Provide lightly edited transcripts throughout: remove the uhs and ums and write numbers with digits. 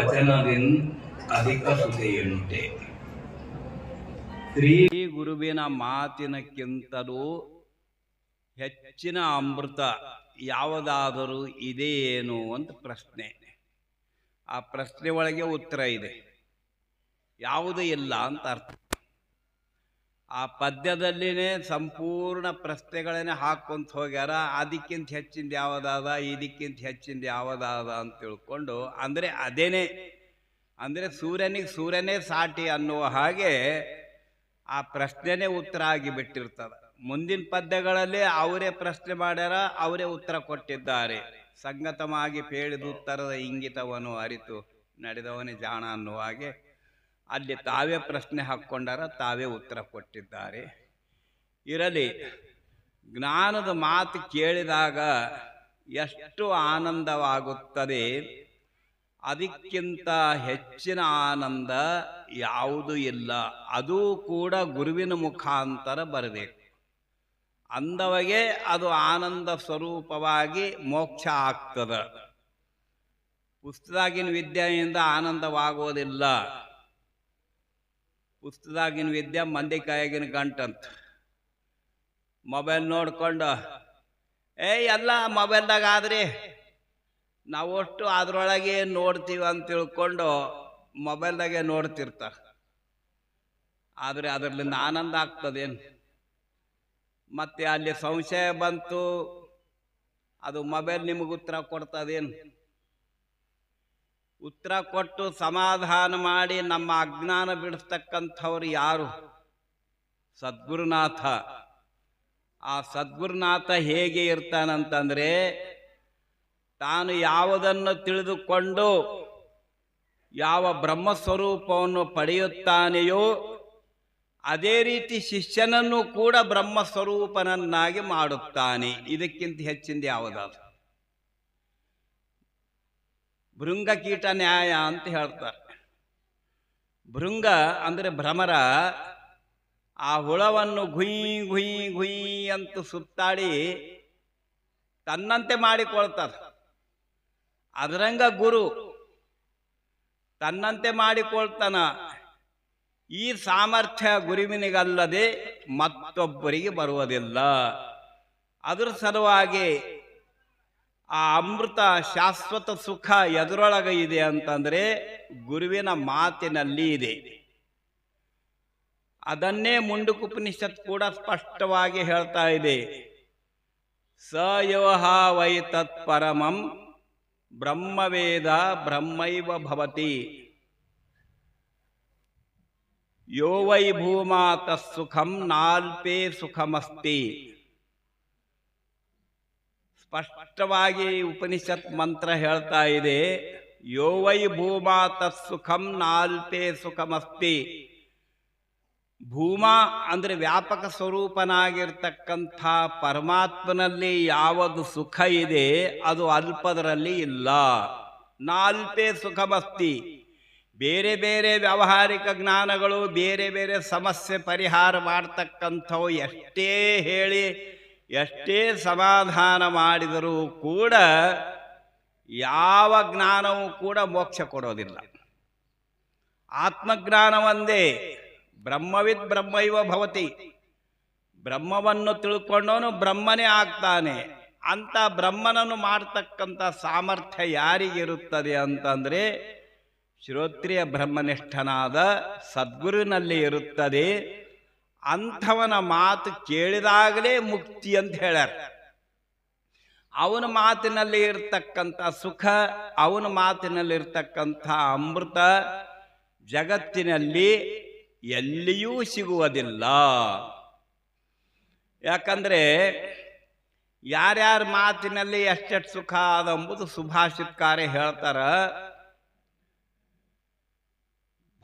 ವಚನದಿನ್ ಅಧಿಕ ಸುಧೆಯುಂಟೆ. ಶ್ರೀ ಗುರುವಿನ ಮಾತಿನಕ್ಕಿಂತಲೂ ಹೆಚ್ಚಿನ ಅಮೃತ ಯಾವುದಾದರೂ ಇದೆಯೇನು ಅಂತ ಪ್ರಶ್ನೆ. ಆ ಪ್ರಶ್ನೆ ಒಳಗೆ ಉತ್ತರ ಇದೆ, ಯಾವುದೂ ಇಲ್ಲ ಅಂತ ಅರ್ಥ. ಆ ಪದ್ಯದಲ್ಲಿನೇ ಸಂಪೂರ್ಣ ಪ್ರಶ್ನೆಗಳನ್ನೇ ಹಾಕ್ಕೊಂತ ಹೋಗ್ಯಾರ. ಅದಕ್ಕಿಂತ ಹೆಚ್ಚಿಂದ ಯಾವುದಾದ, ಇದಕ್ಕಿಂತ ಹೆಚ್ಚಿಂದ ಯಾವುದಾದ ಅಂತ ತಿಳ್ಕೊಂಡು, ಅಂದರೆ ಅದೇನೇ, ಅಂದರೆ ಸೂರ್ಯನಿಗೆ ಸೂರ್ಯನೇ ಸಾಟಿ ಅನ್ನುವ ಹಾಗೆ ಆ ಪ್ರಶ್ನೆನೇ ಉತ್ತರ ಆಗಿ ಬಿಟ್ಟಿರ್ತದೆ. ಮುಂದಿನ ಪದ್ಯಗಳಲ್ಲಿ ಅವರೇ ಪ್ರಶ್ನೆ ಮಾಡ್ಯಾರ, ಅವರೇ ಉತ್ತರ ಕೊಟ್ಟಿದ್ದಾರೆ. ಸಂಗತವಾಗಿ ಪೇಳಿದ ಉತ್ತರದ ಇಂಗಿತವನ್ನು ಅರಿತು ನಡೆದವನೇ ಜಾಣ ಅನ್ನುವ ಹಾಗೆ ಅಲ್ಲಿ ತಾವೇ ಪ್ರಶ್ನೆ ಹಾಕ್ಕೊಂಡಾರ, ತಾವೇ ಉತ್ತರ ಕೊಟ್ಟಿದ್ದಾರೆ. ಇರಲಿ, ಜ್ಞಾನದ ಮಾತು ಕೇಳಿದಾಗ ಎಷ್ಟು ಆನಂದವಾಗುತ್ತದೆ, ಅದಕ್ಕಿಂತ ಹೆಚ್ಚಿನ ಆನಂದ ಯಾವುದೂ ಇಲ್ಲ. ಅದೂ ಕೂಡ ಗುರುವಿನ ಮುಖಾಂತರ ಬರಬೇಕು. ಅಂದವಗೆ ಅದು ಆನಂದ ಸ್ವರೂಪವಾಗಿ ಮೋಕ್ಷ ಆಗ್ತದ. ಪುಸ್ತಕದಾಗಿನ ವಿದ್ಯೆಯಿಂದ ಆನಂದವಾಗೋದಿಲ್ಲ. ಪುಸ್ತಕದಾಗಿನ ವಿದ್ಯೆ ಮಂದಿ ಕೈಯಾಗಿನ ಗಂಟಂತ. ಮೊಬೈಲ್ ನೋಡ್ಕೊಂಡು ಎಲ್ಲ ಮೊಬೈಲ್ದಾಗ ಆದ್ರಿ ನಾವು ಅಷ್ಟು ಅದ್ರೊಳಗೆ ನೋಡ್ತೀವಿ ಅಂತ ತಿಳ್ಕೊಂಡು ಮೊಬೈಲ್ದಾಗೆ ನೋಡ್ತಿರ್ತಾರೆ. ಆದರೆ ಅದರಲ್ಲಿಂದ ಆನಂದ ಆಗ್ತದೇನು? ಮತ್ತೆ ಅಲ್ಲಿ ಸಂಶಯ ಬಂತು, ಅದು ಮೊಬೈಲ್ ನಿಮಗೆ ಉತ್ತರ ಕೊಡ್ತದೇನು? ಉತ್ತರ ಕೊಟ್ಟು ಸಮಾಧಾನ ಮಾಡಿ ನಮ್ಮ ಅಜ್ಞಾನ ಬಿಡಿಸ್ತಕ್ಕಂಥವ್ರು ಯಾರು? ಸದ್ಗುರುನಾಥ. ಆ ಸದ್ಗುರುನಾಥ ಹೇಗೆ ಇರ್ತಾನಂತಂದ್ರೆ, ತಾನು ಯಾವುದನ್ನು ತಿಳಿದುಕೊಂಡು ಯಾವ ಬ್ರಹ್ಮಸ್ವರೂಪವನ್ನು ಪಡೆಯುತ್ತಾನೆಯೋ ಅದೇ ರೀತಿ ಶಿಷ್ಯನನ್ನು ಕೂಡ ಬ್ರಹ್ಮಸ್ವರೂಪನನ್ನಾಗಿ ಮಾಡುತ್ತಾನೆ. ಇದಕ್ಕಿಂತ ಹೆಚ್ಚಿಂದ ಯಾವುದಾದ್ರು? ಭೃಂಗಕೀಟ ನ್ಯಾಯ ಅಂತ ಹೇಳ್ತಾರೆ. ಭೃಂಗ ಅಂದರೆ ಭ್ರಮರ. ಆ ಹುಳವನ್ನು ಗುಯ್ ಗುಯ್ ಗುಯ್ ಅಂತ ಸುತ್ತಾಡಿ ತನ್ನಂತೆ ಮಾಡಿಕೊಳ್ತಾರೆ. ಅದರಂಗ ಗುರು ತನ್ನಂತೆ ಮಾಡಿಕೊಳ್ತಾನ. ಈ ಸಾಮರ್ಥ್ಯ ಗುರುವಿನಿಗಲ್ಲದೆ ಮತ್ತೊಬ್ಬರಿಗೆ ಬರುವುದಿಲ್ಲ. ಅದರ ಸಲುವಾಗಿ ಆ ಅಮೃತ ಶಾಶ್ವತ ಸುಖ ಎದುರೊಳಗೆ ಇದೆ ಅಂತಂದ್ರೆ ಗುರುವಿನ ಮಾತಿನಲ್ಲಿ ಇದೆ. ಅದನ್ನೇ ಮುಂಡುಕುಪನಿಷತ್ ಕೂಡ ಸ್ಪಷ್ಟವಾಗಿ ಹೇಳ್ತಾ ಇದೆ. ಸ ಯೋಹ ವೈ ತತ್ ಪರಮಂ ಬ್ರಹ್ಮವೇದ ಬ್ರಹ್ಮೈವ ಭವತಿ ಯೋ ವೈ ಭೂಮಾ ತತ್ಸುಖಂ ನಾಲ್ಪೇ ಸುಖಮಸ್ತಿ. ಸ್ಪಷ್ಟವಾಗಿ ಉಪನಿಷತ್ ಮಂತ್ರ ಹೇಳ್ತಾ ಇದೆ, ಯೋ ವೈ ಭೂಮಾ ತತ್ಸುಖಂ ನಾಲ್ಪೇ ಸುಖಮಸ್ತಿ. ಭೂಮಾ ಅಂದರೆ ವ್ಯಾಪಕ ಸ್ವರೂಪನಾಗಿರ್ತಕ್ಕಂಥ ಪರಮಾತ್ಮನಲ್ಲಿ ಯಾವುದು ಸುಖ ಇದೆ ಅದು ಅಲ್ಪದರಲ್ಲಿ ಇಲ್ಲ. ನಾಲ್ಪೇ ಸುಖಮಸ್ತಿ. ಬೇರೆ ಬೇರೆ ವ್ಯಾವಹಾರಿಕ ಜ್ಞಾನಗಳು ಬೇರೆ ಬೇರೆ ಸಮಸ್ಯೆ ಪರಿಹಾರ ಮಾಡ್ತಕ್ಕಂಥವು ಎಷ್ಟೇ ಹೇಳಿ ಎಷ್ಟೇ ಸಮಾಧಾನ ಮಾಡಿದರೂ ಕೂಡ ಯಾವ ಜ್ಞಾನವೂ ಕೂಡ ಮೋಕ್ಷ ಕೊಡೋದಿಲ್ಲ. ಆತ್ಮಜ್ಞಾನ ಒಂದೇ. ಬ್ರಹ್ಮವಿದ್ ಬ್ರಹ್ಮೈವ ಭವತಿ. ಬ್ರಹ್ಮವನ್ನು ತಿಳ್ಕೊಂಡವನು ಬ್ರಹ್ಮನೇ ಆಗ್ತಾನೆ. ಅಂತ ಬ್ರಹ್ಮನನ್ನು ಮಾಡ್ತಕ್ಕಂಥ ಸಾಮರ್ಥ್ಯ ಯಾರಿಗಿರುತ್ತದೆ ಅಂತಂದ್ರೆ ಶ್ರೋತ್ರಿಯ ಬ್ರಹ್ಮನಿಷ್ಠನಾದ ಸದ್ಗುರುನಲ್ಲಿ ಇರುತ್ತದೆ. ಅಂಥವನ ಮಾತು ಕೇಳಿದಾಗಲೇ ಮುಕ್ತಿ ಅಂತ ಹೇಳ್ಯಾರ. ಅವನ ಮಾತಿನಲ್ಲಿ ಇರ್ತಕ್ಕಂಥ ಸುಖ, ಅವನ ಮಾತಿನಲ್ಲಿ ಇರ್ತಕ್ಕಂಥ ಅಮೃತ ಜಗತ್ತಿನಲ್ಲಿ ಎಲ್ಲಿಯೂ ಸಿಗುವುದಿಲ್ಲ. ಯಾಕಂದ್ರೆ ಯಾರ್ಯಾರ ಮಾತಿನಲ್ಲಿ ಎಷ್ಟೆಷ್ಟು ಸುಖ ಅದಂಬುದು ಸುಭಾಷಿತಕಾರೇ ಹೇಳ್ತಾರ.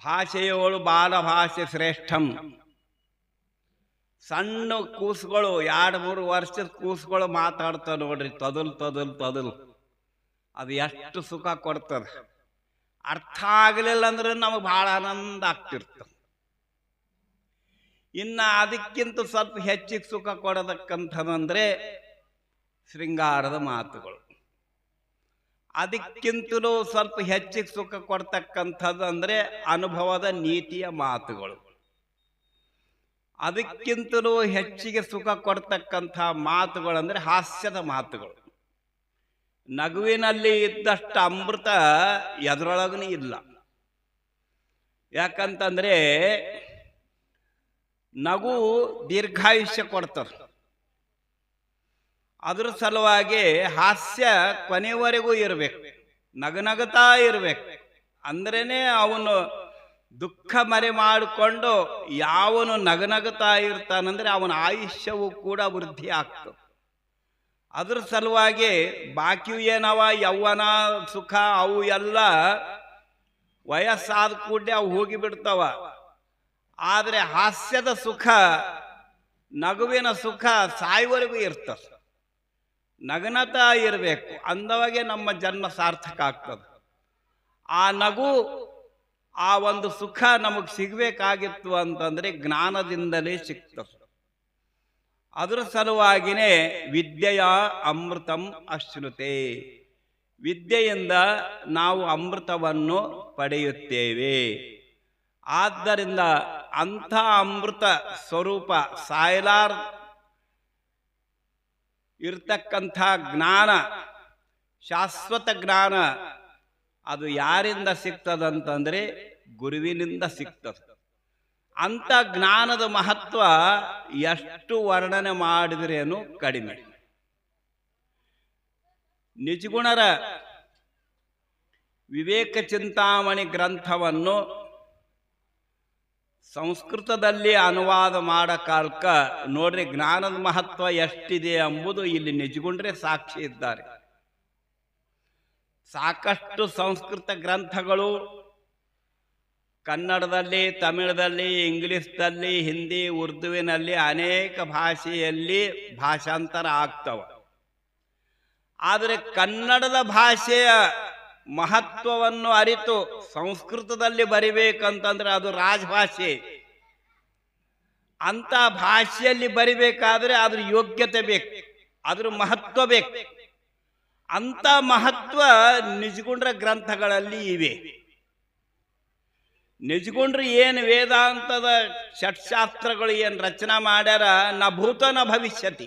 ಭಾಷೆಯೋಳು ಬಾಲ ಭಾಷೆ ಶ್ರೇಷ್ಠಂ. ಸಣ್ಣ ಕೂಸುಗಳು 2-3 ವರ್ಷದ ಕೂಸುಗಳು ಮಾತಾಡ್ತಾವ ನೋಡ್ರಿ, ತೊದಲ್ ತೊದಲ್ ತೊದಲ್. ಅದು ಎಷ್ಟು ಸುಖ ಕೊಡ್ತದ. ಅರ್ಥ ಆಗಲಿಲ್ಲ ಅಂದ್ರೆ ನಮಗೆ ಬಹಳ ಆನಂದ ಆಗ್ತಿರ್ತದೆ. ಇನ್ನು ಅದಕ್ಕಿಂತ ಸ್ವಲ್ಪ ಹೆಚ್ಚಿಗೆ ಸುಖ ಕೊಡತಕ್ಕಂಥದಂದ್ರೆ ಶೃಂಗಾರದ ಮಾತುಗಳು. ಅದಕ್ಕಿಂತಲೂ ಸ್ವಲ್ಪ ಹೆಚ್ಚಿಗೆ ಸುಖ ಕೊಡ್ತಕ್ಕಂಥದ್ದು ಅಂದರೆ ಅನುಭವದ ನೀತಿಯ ಮಾತುಗಳು. ಅದಕ್ಕಿಂತಲೂ ಹೆಚ್ಚಿಗೆ ಸುಖ ಕೊಡ್ತಕ್ಕಂಥ ಮಾತುಗಳಂದ್ರೆ ಹಾಸ್ಯದ ಮಾತುಗಳು. ನಗುವಿನಲ್ಲಿ ಇದ್ದಷ್ಟು ಅಮೃತ ಎದರೊಳಗೂ ಇಲ್ಲ. ಯಾಕಂತಂದ್ರೆ ನಗು ದೀರ್ಘಾಯುಷ್ಯ ಕೊಡ್ತಾರೆ. ಅದ್ರ ಸಲುವಾಗಿ ಹಾಸ್ಯ ಕೊನೆವರೆಗೂ ಇರಬೇಕು, ನಗನಗುತ್ತಾ ಇರಬೇಕು. ಅಂದ್ರೇನೆ ಅವನು ದುಃಖ ಮರೆ ಮಾಡಿಕೊಂಡು ಯಾವನು ನಗನಗುತ್ತಾ ಇರ್ತಾನಂದ್ರೆ ಅವನ ಆಯುಷ್ಯವು ಕೂಡ ವೃದ್ಧಿ ಆಗ್ತದೆ. ಅದ್ರ ಸಲುವಾಗಿ ಬಾಕಿ ಏನವ ಯೌವನ ಸುಖ ಅವು ಎಲ್ಲ ವಯಸ್ಸಾದ ಕೂಡಲೇ ಅವು ಹೋಗಿಬಿಡ್ತಾವ. ಆದರೆ ಹಾಸ್ಯದ ಸುಖ, ನಗುವಿನ ಸುಖ ಸಾಯುವವರೆಗೂ ಇರ್ತದೆ. ನಗನತಾ ಇರಬೇಕು, ಅಂದವಾಗೆ ನಮ್ಮ ಜನ್ಮ ಸಾರ್ಥಕ ಆಗ್ತದೆ. ಆ ನಗು, ಆ ಒಂದು ಸುಖ ನಮಗೆ ಸಿಗಬೇಕಾಗಿತ್ತು ಅಂತಂದ್ರೆ ಜ್ಞಾನದಿಂದಲೇ ಸಿಗ್ತದೆ. ಅದರ ಸಲುವಾಗಿನೇ ವಿದ್ಯೆಯ ಅಮೃತಂ ಅಶ್ನುತೆ, ವಿದ್ಯೆಯಿಂದ ನಾವು ಅಮೃತವನ್ನು ಪಡೆಯುತ್ತೇವೆ. ಆದ್ದರಿಂದ ಅಂಥ ಅಮೃತ ಸ್ವರೂಪ ಸಾಯಲಾರ್ ಇರ್ತಕ್ಕಂಥ ಜ್ಞಾನ, ಶಾಶ್ವತ ಜ್ಞಾನ, ಅದು ಯಾರಿಂದ ಸಿಗ್ತದಂತಂದ್ರೆ ಗುರುವಿನಿಂದ ಸಿಗ್ತದೆ. ಅಂಥ ಜ್ಞಾನದ ಮಹತ್ವ ಎಷ್ಟು ವರ್ಣನೆ ಮಾಡಿದ್ರೇನು ಕಡಿಮೆ. ನಿಜಗುಣರ ವಿವೇಕ ಚಿಂತಾಮಣಿ ಗ್ರಂಥವನ್ನು ಸಂಸ್ಕೃತದಲ್ಲಿ ಅನುವಾದ ಮಾಡ ಕಾಲಕ್ಕ ನೋಡ್ರಿ ಜ್ಞಾನದ ಮಹತ್ವ ಎಷ್ಟಿದೆ ಎಂಬುದು ಇಲ್ಲಿ ನಿಜಗುಂಡ್ರೆ ಸಾಕ್ಷಿ ಇದ್ದಾರೆ. ಸಾಕಷ್ಟು ಸಂಸ್ಕೃತ ಗ್ರಂಥಗಳು ಕನ್ನಡದಲ್ಲಿ, ತಮಿಳದಲ್ಲಿ, ಇಂಗ್ಲಿಷ್ದಲ್ಲಿ, ಹಿಂದಿ, ಉರ್ದುವಿನಲ್ಲಿ ಅನೇಕ ಭಾಷೆಯಲ್ಲಿ ಭಾಷಾಂತರ ಆಗ್ತವ. ಆದರೆ ಕನ್ನಡದ ಭಾಷೆಯ ಮಹತ್ವವನ್ನು ಅರಿತು ಸಂಸ್ಕೃತದಲ್ಲಿ ಬರಿಬೇಕಂತಂದ್ರೆ ಅದು ರಾಜಭಾಷೆ. ಅಂತ ಭಾಷೆಯಲ್ಲಿ ಬರಿಬೇಕಾದ್ರೆ ಅದ್ರ ಯೋಗ್ಯತೆ ಬೇಕು, ಅದ್ರ ಮಹತ್ವ ಬೇಕು. ಅಂತ ಮಹತ್ವ ನಿಜಗುಂಡ್ರ ಗ್ರಂಥಗಳಲ್ಲಿ ಇವೆ. ನಿಜಗುಂಡ್ರು ಏನು ವೇದಾಂತದ ಷಟ್ಶಾಸ್ತ್ರಗಳು ಏನು ರಚನೆ ಮಾಡ್ಯಾರ, ನ ಭೂತ ನ ಭವಿಷ್ಯತಿ.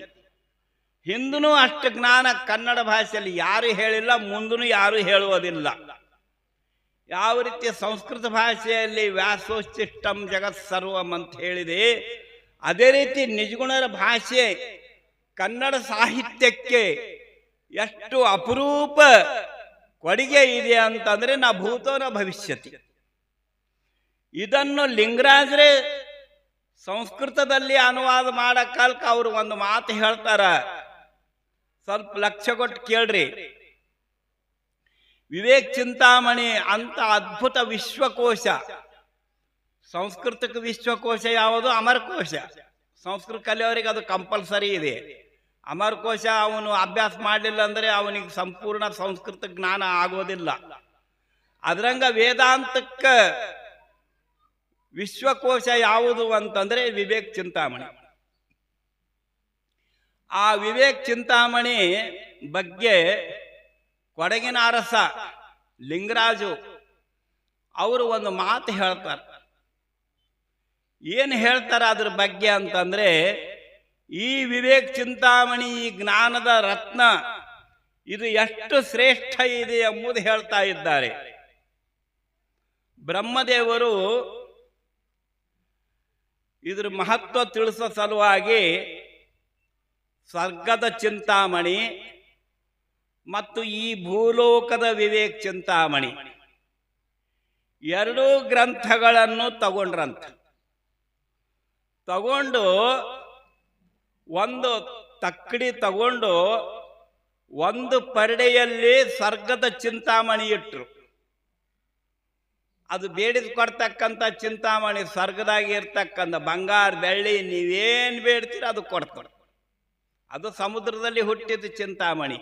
ಹಿಂದೂ ಅಷ್ಟು ಜ್ಞಾನ ಕನ್ನಡ ಭಾಷೆಯಲ್ಲಿ ಯಾರು ಹೇಳಿಲ್ಲ, ಮುಂದೂ ಯಾರು ಹೇಳುವುದಿಲ್ಲ. ಯಾವ ರೀತಿ ಸಂಸ್ಕೃತ ಭಾಷೆಯಲ್ಲಿ ವ್ಯಾಸೋಚ್ಚಿಷ್ಟಂ ಜಗತ್ ಸರ್ವಂ ಅಂತ ಹೇಳಿದೆ, ಅದೇ ರೀತಿ ನಿಜಗುಣರ ಭಾಷೆ ಕನ್ನಡ ಸಾಹಿತ್ಯಕ್ಕೆ ಎಷ್ಟು ಅಪರೂಪ ಕೊಡುಗೆ ಇದೆ ಅಂತಂದ್ರೆ ನಾ ಭೂತೋ ನ ಭವಿಷ್ಯತಿ. ಇದನ್ನು ಲಿಂಗರಾಜರೇ ಸಂಸ್ಕೃತದಲ್ಲಿ ಅನುವಾದ ಮಾಡೋ ಕಾಲಕ್ಕೆ ಅವರು ಒಂದು ಮಾತು ಹೇಳ್ತಾರ, ಸ್ವಲ್ಪ ಲಕ್ಷ್ಯ ಕೊಟ್ಟು ಕೇಳ್ರಿ. ವಿವೇಕ್ ಚಿಂತಾಮಣಿ ಅಂತ ಅದ್ಭುತ ವಿಶ್ವಕೋಶ, ಸಂಸ್ಕೃತಕ್ಕೆ ವಿಶ್ವಕೋಶ ಯಾವುದು? ಅಮರಕೋಶ. ಸಂಸ್ಕೃತ ಕಲಿಯೋರಿಗೆ ಅದು ಕಂಪಲ್ಸರಿ ಇದೆ. ಅಮರಕೋಶ ಅವನು ಅಭ್ಯಾಸ ಮಾಡಲಿಲ್ಲ ಅಂದ್ರೆ ಅವನಿಗೆ ಸಂಪೂರ್ಣ ಸಂಸ್ಕೃತ ಜ್ಞಾನ ಆಗೋದಿಲ್ಲ. ಅದರಂಗ ವೇದಾಂತಕ್ಕ ವಿಶ್ವಕೋಶ ಯಾವುದು ಅಂತಂದ್ರೆ ವಿವೇಕ್ ಚಿಂತಾಮಣಿ. ಆ ವಿವೇಕ್ ಚಿಂತಾಮಣಿ ಬಗ್ಗೆ ಕೊಡಗಿನ ಅರಸ ಲಿಂಗರಾಜು ಅವರು ಒಂದು ಮಾತು ಹೇಳ್ತಾರೆ. ಏನು ಹೇಳ್ತಾರೆ ಅದ್ರ ಬಗ್ಗೆ ಅಂತಂದ್ರೆ, ಈ ವಿವೇಕ್ ಚಿಂತಾಮಣಿ, ಈ ಜ್ಞಾನದ ರತ್ನ, ಇದು ಎಷ್ಟು ಶ್ರೇಷ್ಠ ಇದೆ ಎಂಬುದು ಹೇಳ್ತಾ ಇದ್ದಾರೆ. ಬ್ರಹ್ಮದೇವರು ಇದ್ರ ಮಹತ್ವ ತಿಳಿಸೋ ಸಲುವಾಗಿ ಸ್ವರ್ಗದ ಚಿಂತಾಮಣಿ ಮತ್ತು ಈ ಭೂಲೋಕದ ವಿವೇಕ್ ಚಿಂತಾಮಣಿ ಎರಡೂ ಗ್ರಂಥಗಳನ್ನು ತಗೊಂಡು ಒಂದು ತಕ್ಕಡಿ ತಗೊಂಡು ಒಂದು ಪರಡೆಯಲ್ಲಿ ಸ್ವರ್ಗದ ಚಿಂತಾಮಣಿ ಇಟ್ರು. ಅದು ಬೇಡಿದ್ ಕೊಡ್ತಕ್ಕಂಥ ಚಿಂತಾಮಣಿ ಸ್ವರ್ಗದಾಗಿ ಇರ್ತಕ್ಕಂಥ ಬಂಗಾರ ಬೆಳ್ಳಿ ನೀವೇನು ಬೇಡ್ತೀರ ಅದು ಕೊಡ್ತಾರೆ. ಅದು ಸಮುದ್ರದಲ್ಲಿ ಹುಟ್ಟಿದ ಚಿಂತಾಮಣಿ,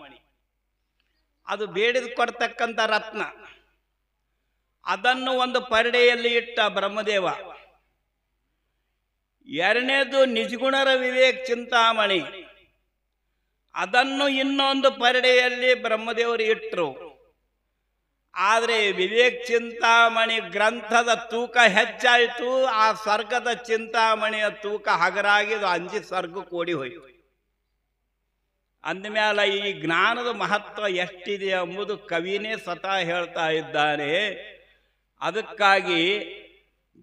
ಅದು ಬೇಡಿದ್ ಕೊಡ್ತಕ್ಕಂಥ ರತ್ನ. ಅದನ್ನು ಒಂದು ಪರಡೆಯಲ್ಲಿ ಇಟ್ಟ ಬ್ರಹ್ಮದೇವ. ಎರಡನೇದು ನಿಜಗುಣರ ವಿವೇಕ್ ಚಿಂತಾಮಣಿ, ಅದನ್ನು ಇನ್ನೊಂದು ಪರಡೆಯಲ್ಲಿ ಬ್ರಹ್ಮದೇವರು ಇಟ್ಟರು. ಆದರೆ ವಿವೇಕ್ ಚಿಂತಾಮಣಿ ಗ್ರಂಥದ ತೂಕ ಹೆಚ್ಚಾಯಿತು, ಆ ಸ್ವರ್ಗದ ಚಿಂತಾಮಣಿಯ ತೂಕ ಹಗರಾಗಿದ್ದು ಅಂಜಿ ಸ್ವರ್ಗಕ್ಕೆ ಓಡಿ ಹೋಯಿತು. ಅಂದಮೇಲೆ ಈ ಜ್ಞಾನದ ಮಹತ್ವ ಎಷ್ಟಿದೆ ಎಂಬುದು ಕವಿನೇ ಸ್ವತಃ ಹೇಳ್ತಾ ಇದ್ದಾನೆ. ಅದಕ್ಕಾಗಿ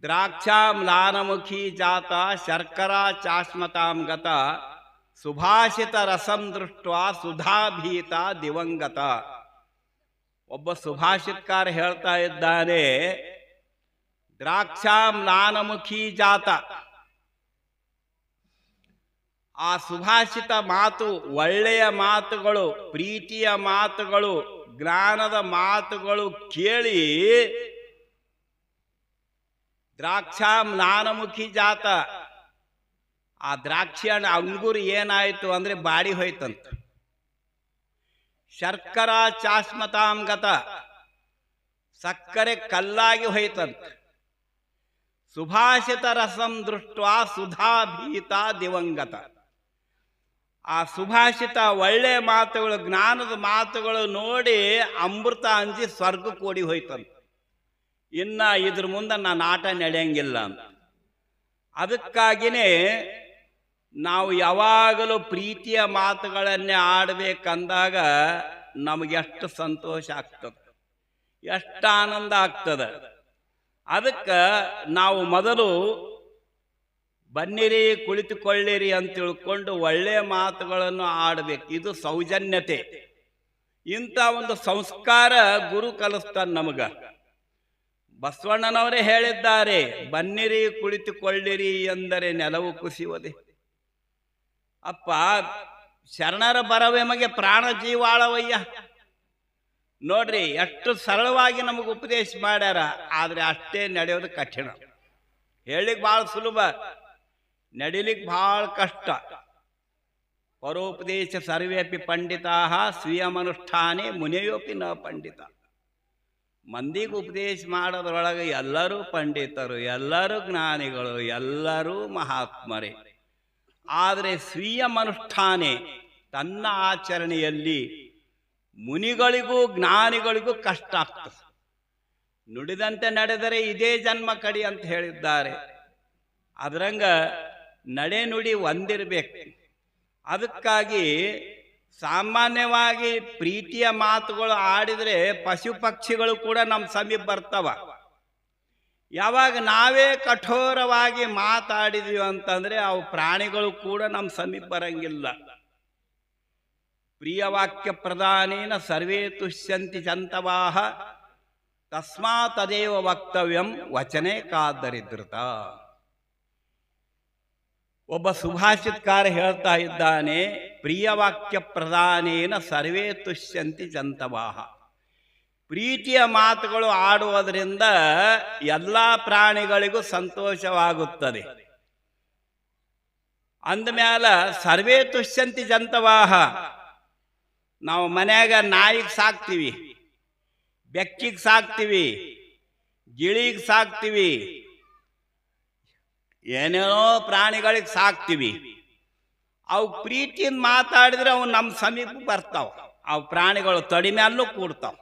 ದ್ರಾಕ್ಷಾಮ್ಲಾನಮುಖಿ ಜಾತ ಶರ್ಕರಾ ಚಾಶ್ಮತಾಂ ಗತ ಸುಭಾಷಿತ ರಸಂ ದೃಷ್ಟ ಸುಧಾಭೀತ ದಿವಂಗತ. ಒಬ್ಬ ಸುಭಾಷಿತಕಾರ ಹೇಳ್ತಾ ಇದ್ದಾನೆ, ದ್ರಾಕ್ಷಾಮ್ಲಾನಮುಖಿ ಜಾತ, ಆ ಸುಭಾಷಿತ ಮಾತು, ಒಳ್ಳೆಯ ಮಾತುಗಳು, ಪ್ರೀತಿಯ ಮಾತುಗಳು, ಜ್ಞಾನದ ಮಾತುಗಳು ಕೇಳಿ ದ್ರಾಕ್ಷಾಮ್ಲಾನಮುಖಿ ಜಾತ, ಆ ದ್ರಾಕ್ಷಿ ಹಣ್ಣು ಅಂಗೂರು ಏನಾಯ್ತು ಅಂದ್ರೆ ಬಾಡಿ ಹೋಯ್ತಂತ. ಶರ್ಕರಾ ಚಾಶ್ಮತಾಂಗತ, ಸಕ್ಕರೆ ಕಲ್ಲಾಗಿ ಹೋಯ್ತಂತ. ಸುಭಾಷಿತ ರಸಂ ದೃಷ್ಟ ಸುಧಾಭೀತ ದಿವಂಗತ, ಆ ಸುಭಾಷಿತ ಒಳ್ಳೆ ಮಾತುಗಳು, ಜ್ಞಾನದ ಮಾತುಗಳು ನೋಡಿ ಅಮೃತ ಅಂಜಿ ಸ್ವರ್ಗಕ್ಕೆ ಓಡಿ ಹೋಯ್ತಂತ. ಇನ್ನ ಇದ್ರ ಮುಂದೆ ನಾನು ಆಟ ನಡೆಯಂಗಿಲ್ಲ ಅಂತ. ಅದಕ್ಕಾಗಿನೇ ನಾವು ಯಾವಾಗಲೂ ಪ್ರೀತಿಯ ಮಾತುಗಳನ್ನೇ ಆಡಬೇಕಂದಾಗ ನಮಗೆ ಎಷ್ಟು ಸಂತೋಷ ಆಗ್ತದೆ, ಎಷ್ಟು ಆನಂದ ಆಗ್ತದೆ. ಅದಕ್ಕೆ ನಾವು ಮೊದಲು ಬನ್ನಿರಿ ಕುಳಿತುಕೊಳ್ಳಿರಿ ಅಂತ ತಿಳ್ಕೊಂಡು ಒಳ್ಳೆಯ ಮಾತುಗಳನ್ನು ಆಡಬೇಕು. ಇದು ಸೌಜನ್ಯತೆ. ಇಂಥ ಒಂದು ಸಂಸ್ಕಾರ ಗುರು ಕಲಿಸ್ತಾನೆ ನಮಗ. ಬಸವಣ್ಣನವರೇ ಹೇಳಿದ್ದಾರೆ, ಬನ್ನಿರಿ ಕುಳಿತುಕೊಳ್ಳಿರಿ ಎಂದರೆ ನೆಲವು ಕುಸಿಯುವುದೇ. ಅಪ್ಪ, ಶರಣರ ಬರವೆಮಗೆ ಪ್ರಾಣ ಜೀವಾಳವಯ್ಯ. ನೋಡ್ರಿ ಎಷ್ಟು ಸರಳವಾಗಿ ನಮಗೆ ಉಪದೇಶ ಮಾಡ್ಯಾರ, ಆದ್ರೆ ಅಷ್ಟೇ ನಡೆಯೋದು ಕಠಿಣ. ಹೇಳಿಕ್ ಬಹಳ ಸುಲಭ, ನಡಿಲಿಕ್ಕೆ ಬಹಳ ಕಷ್ಟ. ಪರೋಪದೇಶ ಸರ್ವೇಪಿ ಪಂಡಿತಾ ಸ್ವೀಯಮನುಷ್ಠಾನೇ ಮುನಿಯೋಪಿ ನ ಪಂಡಿತ. ಮಂದಿಗೆ ಉಪದೇಶ ಮಾಡೋದ್ರೊಳಗೆ ಎಲ್ಲರೂ ಪಂಡಿತರು, ಎಲ್ಲರೂ ಜ್ಞಾನಿಗಳು, ಎಲ್ಲರೂ ಮಹಾತ್ಮರೇ. ಆದರೆ ಸ್ವೀಯ ಮನುಷ್ಠಾನೆ, ತನ್ನ ಆಚರಣೆಯಲ್ಲಿ ಮುನಿಗಳಿಗೂ ಜ್ಞಾನಿಗಳಿಗೂ ಕಷ್ಟ ಆಗ್ತದೆ. ನುಡಿದಂತೆ ನಡೆದರೆ ಇದೇ ಜನ್ಮ ಕಡಿ ಅಂತ ಹೇಳಿದ್ದಾರೆ. ಅದರಂಗ ನಡೆ ನುಡಿ ಒಂದಿರಬೇಕು. ಅದಕ್ಕಾಗಿ ಸಾಮಾನ್ಯವಾಗಿ ಪ್ರೀತಿಯ ಮಾತುಗಳು ಆಡಿದರೆ ಪಶು ಪಕ್ಷಿಗಳು ಕೂಡ ನಮ್ಮ ಸಮೀಪ ಬರ್ತಾವ. ಯಾವಾಗ ನಾವೇ ಕಠೋರವಾಗಿ ಮಾತಾಡಿದೀವಿ ಅಂತಂದ್ರೆ ಅವು ಪ್ರಾಣಿಗಳು ಕೂಡ ನಮ್ಮ ಸಮೀಪ ಬರಂಗಿಲ್ಲ. ಪ್ರಿಯವಾಕ್ಯ ಪ್ರಧಾನೇನ ಸರ್ವೇ ತುಷ್ಯಂತಿ ಜಂತವಾಹ ತಸ್ಮಾತ್ ತದೇವ ವಕ್ತವ್ಯಂ ವಚನೆ ಕಾದರಿದ್ರತ. ಒಬ್ಬ ಸುಭಾಷಿತಕಾರ ಹೇಳ್ತಾ ಇದ್ದಾನೆ, ಪ್ರಿಯವಾಕ್ಯ ಪ್ರಧಾನೇನ ಸರ್ವೇ ತುಷ್ಯಂತಿ ಜಂತವಾಹ. ಪ್ರೀತಿಯ ಮಾತುಗಳು ಆಡುವುದರಿಂದ ಎಲ್ಲ ಪ್ರಾಣಿಗಳಿಗೂ ಸಂತೋಷವಾಗುತ್ತದೆ. ಅಂದಮ್ಯಾಲ ಸರ್ವೇ ತುಷ್ಯಂತಿ ಜಂತವಾಹ. ನಾವು ಮನ್ಯಾಗ ನಾಯಿಗೆ ಸಾಕ್ತೀವಿ, ಬೆಕ್ಕಿಗೆ ಸಾಕ್ತೀವಿ, ಗಿಳಿಗೆ ಸಾಕ್ತೀವಿ, ಏನೇನೋ ಪ್ರಾಣಿಗಳಿಗೆ ಸಾಕ್ತೀವಿ. ಅವು ಪ್ರೀತಿಯಿಂದ ಮಾತಾಡಿದ್ರೆ ಅವು ನಮ್ಮ ಸಮೀಪ ಬರ್ತಾವ. ಅವು ಪ್ರಾಣಿಗಳು ತೊಡಿ ಮ್ಯಾಲೂ ಕೂಡ್ತಾವ.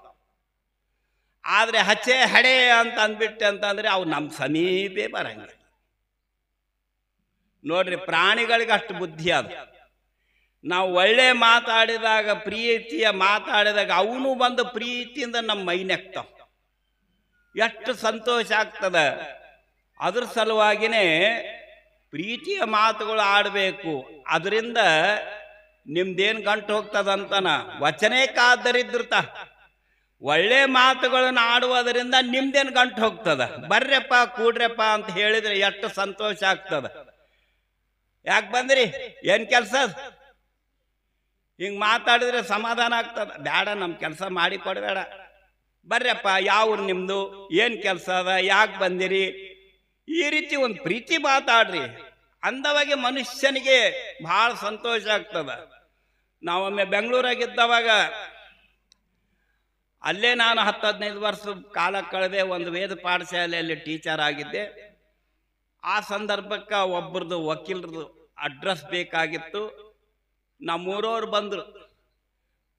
ಆದ್ರೆ ಹಚ್ಚೆ ಹಡೆ ಅಂತ ಅಂದ್ಬಿಟ್ಟೆ ಅಂತಂದ್ರೆ ಅವು ನಮ್ಮ ಸಮೀಪೇ ಬರಂಗಿಲ್ಲ. ನೋಡ್ರಿ, ಪ್ರಾಣಿಗಳಿಗೆ ಅಷ್ಟು ಬುದ್ಧಿ ಅದ. ನಾವು ಒಳ್ಳೆ ಮಾತಾಡಿದಾಗ, ಪ್ರೀತಿಯ ಮಾತಾಡಿದಾಗ ಅವನು ಬಂದು ಪ್ರೀತಿಯಿಂದ ನಮ್ಮ ಮೈ ನೆಕ್ತಾವ. ಎಷ್ಟು ಸಂತೋಷ ಆಗ್ತದ. ಅದ್ರ ಸಲುವಾಗಿನೇ ಪ್ರೀತಿಯ ಮಾತುಗಳು ಆಡಬೇಕು. ಅದರಿಂದ ನಿಮ್ದೇನು ಗಂಟು ಹೋಗ್ತದಂತನ ವಚನೇ ಕಾದರಿದ್ರತ. ಒಳ್ಳೆ ಮಾತುಗಳನ್ನು ಆಡುವುದರಿಂದ ನಿಮ್ದೇನು ಗಂಟು ಹೋಗ್ತದ. ಬರ್ರಪ್ಪ ಕೂಡ್ರಪ್ಪ ಅಂತ ಹೇಳಿದ್ರೆ ಎಷ್ಟು ಸಂತೋಷ ಆಗ್ತದ. ಯಾಕೆ ಬಂದ್ರಿ, ಏನ್ ಕೆಲಸ, ಹಿಂಗ್ ಮಾತಾಡಿದ್ರೆ ಸಮಾಧಾನ ಆಗ್ತದ. ಬೇಡ, ನಮ್ಮ ಕೆಲಸ ಮಾಡಿ ಕೊಡಬೇಡ, ಬರ್ರಪ್ಪ, ಯಾವ ನಿಮ್ದು, ಏನ್ ಕೆಲಸ ಅದ, ಯಾಕೆ ಬಂದಿರಿ, ಈ ರೀತಿ ಒಂದು ಪ್ರೀತಿ ಮಾತಾಡ್ರಿ. ಅಂದವಾಗಿ ಮನುಷ್ಯನಿಗೆ ಬಹಳ ಸಂತೋಷ ಆಗ್ತದ. ನಾವೊಮ್ಮೆ ಬೆಂಗಳೂರಾಗಿದ್ದವಾಗ ಅಲ್ಲೇ ನಾನು 10-15 ವರ್ಷ ಕಾಲ ಕಳೆದೆ. ಒಂದು ವೇದ ಪಾಠಶಾಲೆಯಲ್ಲಿ ಟೀಚರ್ ಆಗಿದ್ದೆ. ಆ ಸಂದರ್ಭಕ್ಕೆ ಒಬ್ಬರದು ವಕೀಲರದು ಅಡ್ರೆಸ್ ಬೇಕಾಗಿತ್ತು. ನಮ್ಮೂರವ್ರು ಬಂದರು,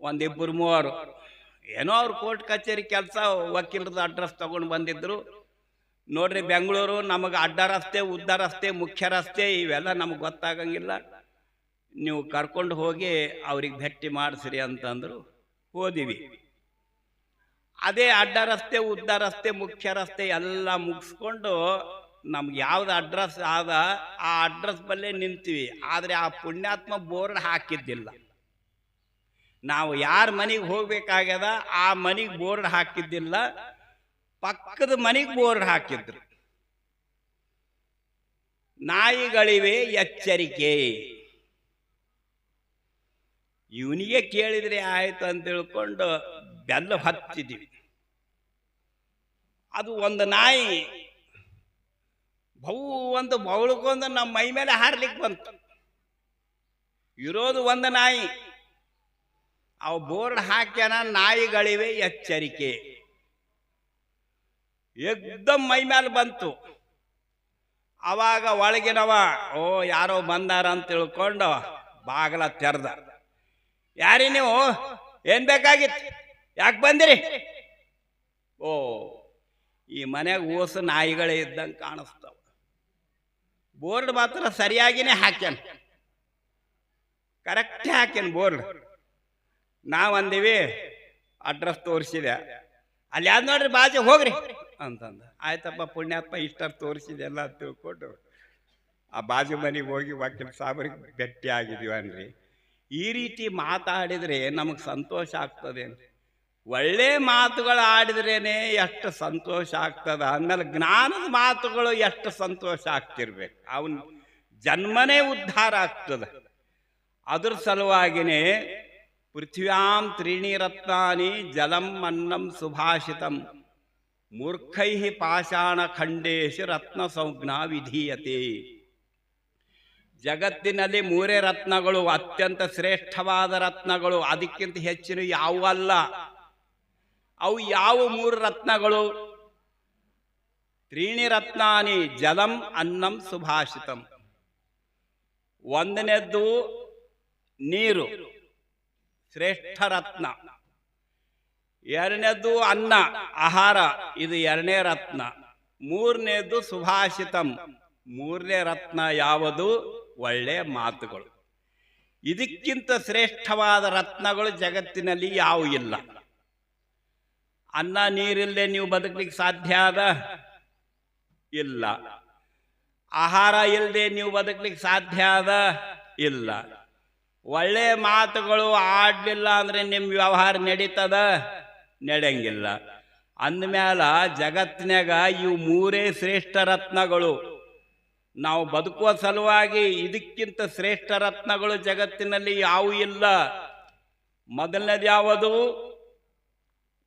ಒಂದಿಬ್ಬರು ಮೂವರು. ಏನೋ ಅವ್ರು ಕೋರ್ಟ್ ಕಚೇರಿ ಕೆಲಸ, ವಕೀಲರದ ಅಡ್ರೆಸ್ ತಗೊಂಡು ಬಂದಿದ್ರು. ನೋಡ್ರಿ, ಬೆಂಗಳೂರು ನಮಗೆ ಅಡ್ಡ ರಸ್ತೆ, ಉದ್ದ ರಸ್ತೆ, ಮುಖ್ಯ ರಸ್ತೆ ಇವೆಲ್ಲ ನಮಗೆ ಗೊತ್ತಾಗಂಗಿಲ್ಲ, ನೀವು ಕರ್ಕೊಂಡು ಹೋಗಿ ಅವ್ರಿಗೆ ಭೇಟಿ ಮಾಡಿಸ್ರಿ ಅಂತಂದ್ರು. ಹೋದಿವಿ. ಅದೇ ಅಡ್ಡ ರಸ್ತೆ, ಉದ್ದ ರಸ್ತೆ, ಮುಖ್ಯ ರಸ್ತೆ ಎಲ್ಲ ಮುಗಿಸ್ಕೊಂಡು ನಮ್ಗೆ ಯಾವ್ದು ಅಡ್ರೆಸ್ ಆದ ಆ ಅಡ್ರೆಸ್ ಬಲ್ಲೇ ನಿಂತೀವಿ. ಆದರೆ ಆ ಪುಣ್ಯಾತ್ಮ ಬೋರ್ಡ್ ಹಾಕಿದ್ದಿಲ್ಲ. ನಾವು ಯಾರ ಮನೆಗೆ ಹೋಗ್ಬೇಕಾಗ್ಯದ ಆ ಮನೆಗೆ ಬೋರ್ಡ್ ಹಾಕಿದ್ದಿಲ್ಲ, ಪಕ್ಕದ ಮನೆಗೆ ಬೋರ್ಡ್ ಹಾಕಿದ್ರು. ನಾಯಿಗಳಿವೆ ಎಚ್ಚರಿಕೆ. ಇವನಿಗೆ ಕೇಳಿದ್ರೆ ಆಯ್ತು ಅಂತ ತಿಳ್ಕೊಂಡು ಬೆಲ್ಲ ಹತ್ತಿದ್ವಿ. ಅದು ಒಂದು ನಾಯಿ ಬಹು ಒಂದು ಬೌಳ್ಕೊಂಡು ನಮ್ಮ ಮೈ ಮೇಲೆ ಹಾರ್ಲಿಕ್ಕೆ ಬಂತು. ಇರೋದು ಒಂದು ನಾಯಿ. ಅವು ಬೋರ್ಡ್ ಹಾಕ್ಯಾನ, ನಾಯಿಗಳಿವೆ ಎಚ್ಚರಿಕೆ. ಏಕ್ದಮ್ ಮೈ ಮೇಲೆ ಬಂತು. ಅವಾಗ ಒಳಗಿನವ ಓ ಯಾರೋ ಬಂದಾರ ಅಂತ ತಿಳ್ಕೊಂಡು ಬಾಗಲ ತೆರೆದ. ಯಾರಿ ನೀವು? ಏನ್ ಬೇಕಾಗಿತ್ತು? ಯಾಕೆ ಬಂದಿರಿ? ಓ, ಈ ಮನೆಯಾಗ ಓಸು ನಾಯಿಗಳೇ ಇದ್ದಂಗೆ ಕಾಣಿಸ್ತಾವ. ಬೋರ್ಡ್ ಮಾತ್ರ ಸರಿಯಾಗಿನೇ ಹಾಕ್ಯಾನ, ಕರೆಕ್ಟ್ ಹಾಕ್ಯಾನ ಬೋರ್ಡ್. ನಾವಂದೀವಿ, ಅಡ್ರೆಸ್ ತೋರಿಸಿದೆ. ಅಲ್ಲಿ ಯಾವ್ದು ನೋಡ್ರಿ ಬಾಜು ಹೋಗ್ರಿ ಅಂತಂದ. ಆಯ್ತಪ್ಪ ಪುಣ್ಯಾತ್ಮ ಇಷ್ಟರ್ ತೋರಿಸಿದೆ ಎಲ್ಲ ತಿಳ್ಕೊಂಡು ಆ ಬಾಜು ಮನೆಗೆ ಹೋಗಿ ವಕೀಲ ಸಾಬ್ರಿಗೆ ಭೇಟಿ ಆಗಿದೀವನ್ರಿ. ಈ ರೀತಿ ಮಾತಾಡಿದ್ರೆ ನಮಗೆ ಸಂತೋಷ ಆಗ್ತದೆ. ಒಳ್ಳೆ ಮಾತುಗಳು ಆಡಿದ್ರೇನೆ ಎಷ್ಟು ಸಂತೋಷ ಆಗ್ತದ, ಆಮೇಲೆ ಜ್ಞಾನದ ಮಾತುಗಳು ಎಷ್ಟು ಸಂತೋಷ ಆಗ್ತಿರ್ಬೇಕು. ಅವನ ಜನ್ಮನೇ ಉದ್ಧಾರ ಆಗ್ತದೆ. ಅದ್ರ ಸಲುವಾಗಿನೇ ಪೃಥ್ವ್ಯಾಂ ತ್ರೀಣಿ ರತ್ನಾನಿ ಜಲಂ ಅನ್ನಂ ಸುಭಾಷಿತಂ ಮೂರ್ಖೈ ಪಾಷಾಣ ಖಂಡೇಶು ರತ್ನ ಸಂಜ್ಞಾ ವಿಧೀಯತೆ. ಜಗತ್ತಿನಲ್ಲಿ ಮೂರೇ ರತ್ನಗಳು, ಅತ್ಯಂತ ಶ್ರೇಷ್ಠವಾದ ರತ್ನಗಳು, ಅದಕ್ಕಿಂತ ಹೆಚ್ಚಿನ ಯಾವುವಲ್ಲ. ಅವು ಯಾವ ಮೂರು ರತ್ನಗಳು? ತ್ರೀಣಿ ರತ್ನಾನಿ ಜಲಂ ಅನ್ನಂ ಸುಭಾಷಿತಂ. ಒಂದನೇದ್ದು ನೀರು, ಶ್ರೇಷ್ಠ ರತ್ನ. ಎರಡನೇದ್ದು ಅನ್ನ, ಆಹಾರ, ಇದು ಎರಡನೇ ರತ್ನ. ಮೂರನೇದ್ದು ಸುಭಾಷಿತಂ, ಮೂರನೇ ರತ್ನ ಯಾವುದು? ಒಳ್ಳೆ ಮಾತುಗಳು. ಇದಕ್ಕಿಂತ ಶ್ರೇಷ್ಠವಾದ ರತ್ನಗಳು ಜಗತ್ತಿನಲ್ಲಿ ಯಾವ ಇಲ್ಲ. ಅನ್ನ ನೀರಿಲ್ಲದೆ ನೀವು ಬದುಕಲಿಕ್ಕೆ ಸಾಧ್ಯ ಅದ? ಇಲ್ಲ. ಆಹಾರ ಇಲ್ಲದೆ ನೀವು ಬದುಕಲಿಕ್ಕೆ ಸಾಧ್ಯ ಅದ? ಇಲ್ಲ. ಒಳ್ಳೆ ಮಾತುಗಳು ಆಡ್ಲಿಲ್ಲ ಅಂದ್ರೆ ನಿಮ್ಮ ವ್ಯವಹಾರ ನಡೀತದ? ನಡೆಯಂಗಿಲ್ಲ. ಅಂದಮ್ಯಾಲ ಜಗತ್ತಿನಾಗ ಇವು ಮೂರೇ ಶ್ರೇಷ್ಠ ರತ್ನಗಳು. ನಾವು ಬದುಕುವ ಸಲುವಾಗಿ ಇದಕ್ಕಿಂತ ಶ್ರೇಷ್ಠ ರತ್ನಗಳು ಜಗತ್ತಿನಲ್ಲಿ ಯಾವೂ ಇಲ್ಲ. ಮೊದಲನೇದು ಯಾವುದು?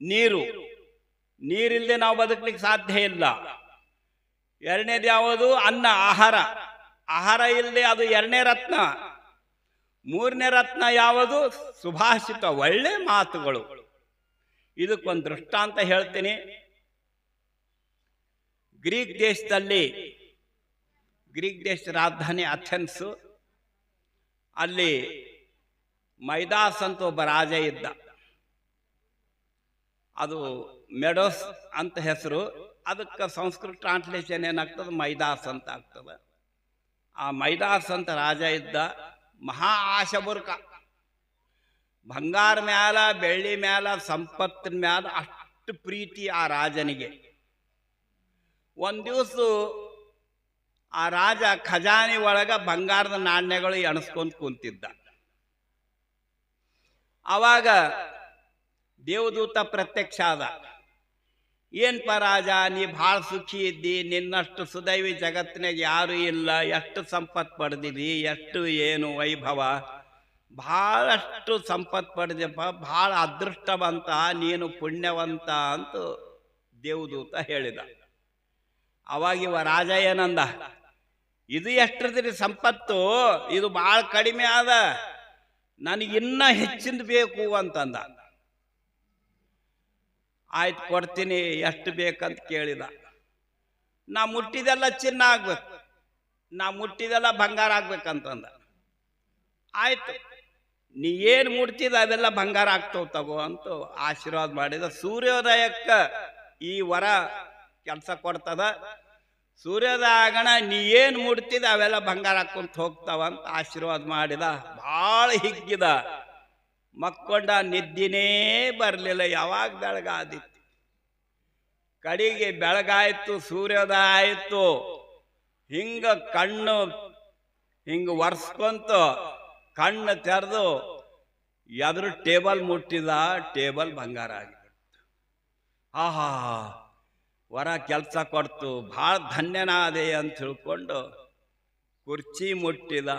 ನೀರು. ನೀರಿಲ್ಲದೆ ನಾವು ಬದುಕಲಿಕ್ಕೆ ಸಾಧ್ಯ ಇಲ್ಲ. ಎರಡನೇದು ಯಾವುದು? ಅನ್ನ, ಆಹಾರ. ಆಹಾರ ಇಲ್ಲದೆ ಅದು ಎರಡನೇ ರತ್ನ. ಮೂರನೇ ರತ್ನ ಯಾವುದು? ಸುಭಾಷಿತ, ಒಳ್ಳೆ ಮಾತುಗಳು. ಇದಕ್ಕೊಂದು ದೃಷ್ಟಾಂತ ಹೇಳ್ತೀನಿ. ಗ್ರೀಕ್ ದೇಶದಲ್ಲಿ, ಗ್ರೀಕ್ ದೇಶದ ರಾಜಧಾನಿ ಅಥೆನ್ಸ್, ಅಲ್ಲಿ ಮೈದಾಸ್ ಅಂತ ಒಬ್ಬ ರಾಜ ಇದ್ದ. ಅದು ಮೆಡೋಸ್ ಅಂತ ಹೆಸರು. ಅದಕ್ಕೆ ಸಂಸ್ಕೃತ ಟ್ರಾನ್ಸ್ಲೇಷನ್ ಏನಾಗ್ತದೆ? ಮೈದಾಸ್ ಅಂತ ಆಗ್ತದೆ. ಆ ಮೈದಾಸ್ ಅಂತ ರಾಜ ಇದ್ದ. ಮಹಾ ಆಶಬುರ್ಕ. ಬಂಗಾರ ಮ್ಯಾಲ, ಬೆಳ್ಳಿ ಮ್ಯಾಲ, ಸಂಪತ್ತಿನ ಮ್ಯಾಲ ಅಷ್ಟು ಪ್ರೀತಿ ಆ ರಾಜನಿಗೆ. ಒಂದು ದಿವಸ ಆ ರಾಜ ಖಜಾನೆ ಒಳಗ ಬಂಗಾರದ ನಾಣ್ಯಗಳು ಎಣಿಸ್ಕೊಂಡು ಕುಂತಿದ್ದ. ಆವಾಗ ದೇವದೂತ ಪ್ರತ್ಯಕ್ಷ ಆದ. ಏನ್ಪ ರಾಜ, ನೀ ಭಾಳ ಸುಖಿ ಇದ್ದಿ, ನಿನ್ನಷ್ಟು ಸುದೈವಿ ಜಗತ್ತಿನಾಗ ಯಾರು ಇಲ್ಲ, ಎಷ್ಟು ಸಂಪತ್ತು ಪಡೆದಿದ್ದಿ, ಎಷ್ಟು ಏನು ವೈಭವ, ಭಾಳಷ್ಟು ಸಂಪತ್ತು ಪಡೆದಪ್ಪ, ಭಾಳ ಅದೃಷ್ಟವಂತ ನೀನು, ಪುಣ್ಯವಂತ ಅಂತ ದೇವದೂತ ಹೇಳಿದ. ಅವಾಗ ಇವ ರಾಜ ಏನಂದ? ಇದು ಎಷ್ಟ್ರದ್ರಿ ಸಂಪತ್ತು, ಇದು ಭಾಳ ಕಡಿಮೆ ಆದ, ನನಗಿನ್ನ ಹೆಚ್ಚಿಂದ ಬೇಕು ಅಂತಂದ. ಆಯ್ತು ಕೊಡ್ತೀನಿ, ಎಷ್ಟು ಬೇಕಂತ ಕೇಳಿದ. ನಾ ಮುಟ್ಟಿದೆಲ್ಲ ಚಿನ್ನ ಆಗ್ಬೇಕು, ನಾ ಮುಟ್ಟಿದೆಲ್ಲ ಬಂಗಾರ ಆಗ್ಬೇಕಂತಂದ. ಆಯ್ತು ನೀ ಏನು ಮುಡ್ತಿದ ಅವೆಲ್ಲ ಬಂಗಾರ ಆಗ್ತಾವ ತಗೋ ಅಂತ ಆಶೀರ್ವಾದ ಮಾಡಿದ. ಸೂರ್ಯೋದಯಕ್ಕ ಈ ವರ ಕೆಲಸ ಕೊಡ್ತದ. ಸೂರ್ಯೋದಯ ಆಗಣ ನೀ ಏನು ಮುಡ್ತಿದ ಅವೆಲ್ಲ ಬಂಗಾರ ಹಾಕೊಂತ ಹೋಗ್ತಾವ ಅಂತ ಆಶೀರ್ವಾದ ಮಾಡಿದ. ಭಾಳ ಹಿಗ್ಗಿದ. ಮಕ್ಕೊಂಡ ನಿದ್ದಿನೇ ಬರಲಿಲ್ಲ. ಯಾವಾಗ ಬೆಳಗಾದಿತ್ತು. ಕಡೆಗೆ ಬೆಳಗಾಯ್ತು, ಸೂರ್ಯೋದಯ ಆಯ್ತು. ಹಿಂಗ ಕಣ್ಣು ಹಿಂಗ ಒರ್ಸ್ಕೊಂತ ಕಣ್ಣು ತೆರೆದು ಎದುರು ಟೇಬಲ್ ಮುಟ್ಟಿದ. ಟೇಬಲ್ ಬಂಗಾರ ಆಗಿಬಿಡ್ತು. ಆಹಾ, ವರ ಕೆಲಸ ಕೊಡ್ತು, ಭಾಳ ಧನ್ಯನಾದೆ ಅಂತ ತಿಳ್ಕೊಂಡು ಕುರ್ಚಿ ಮುಟ್ಟಿದ.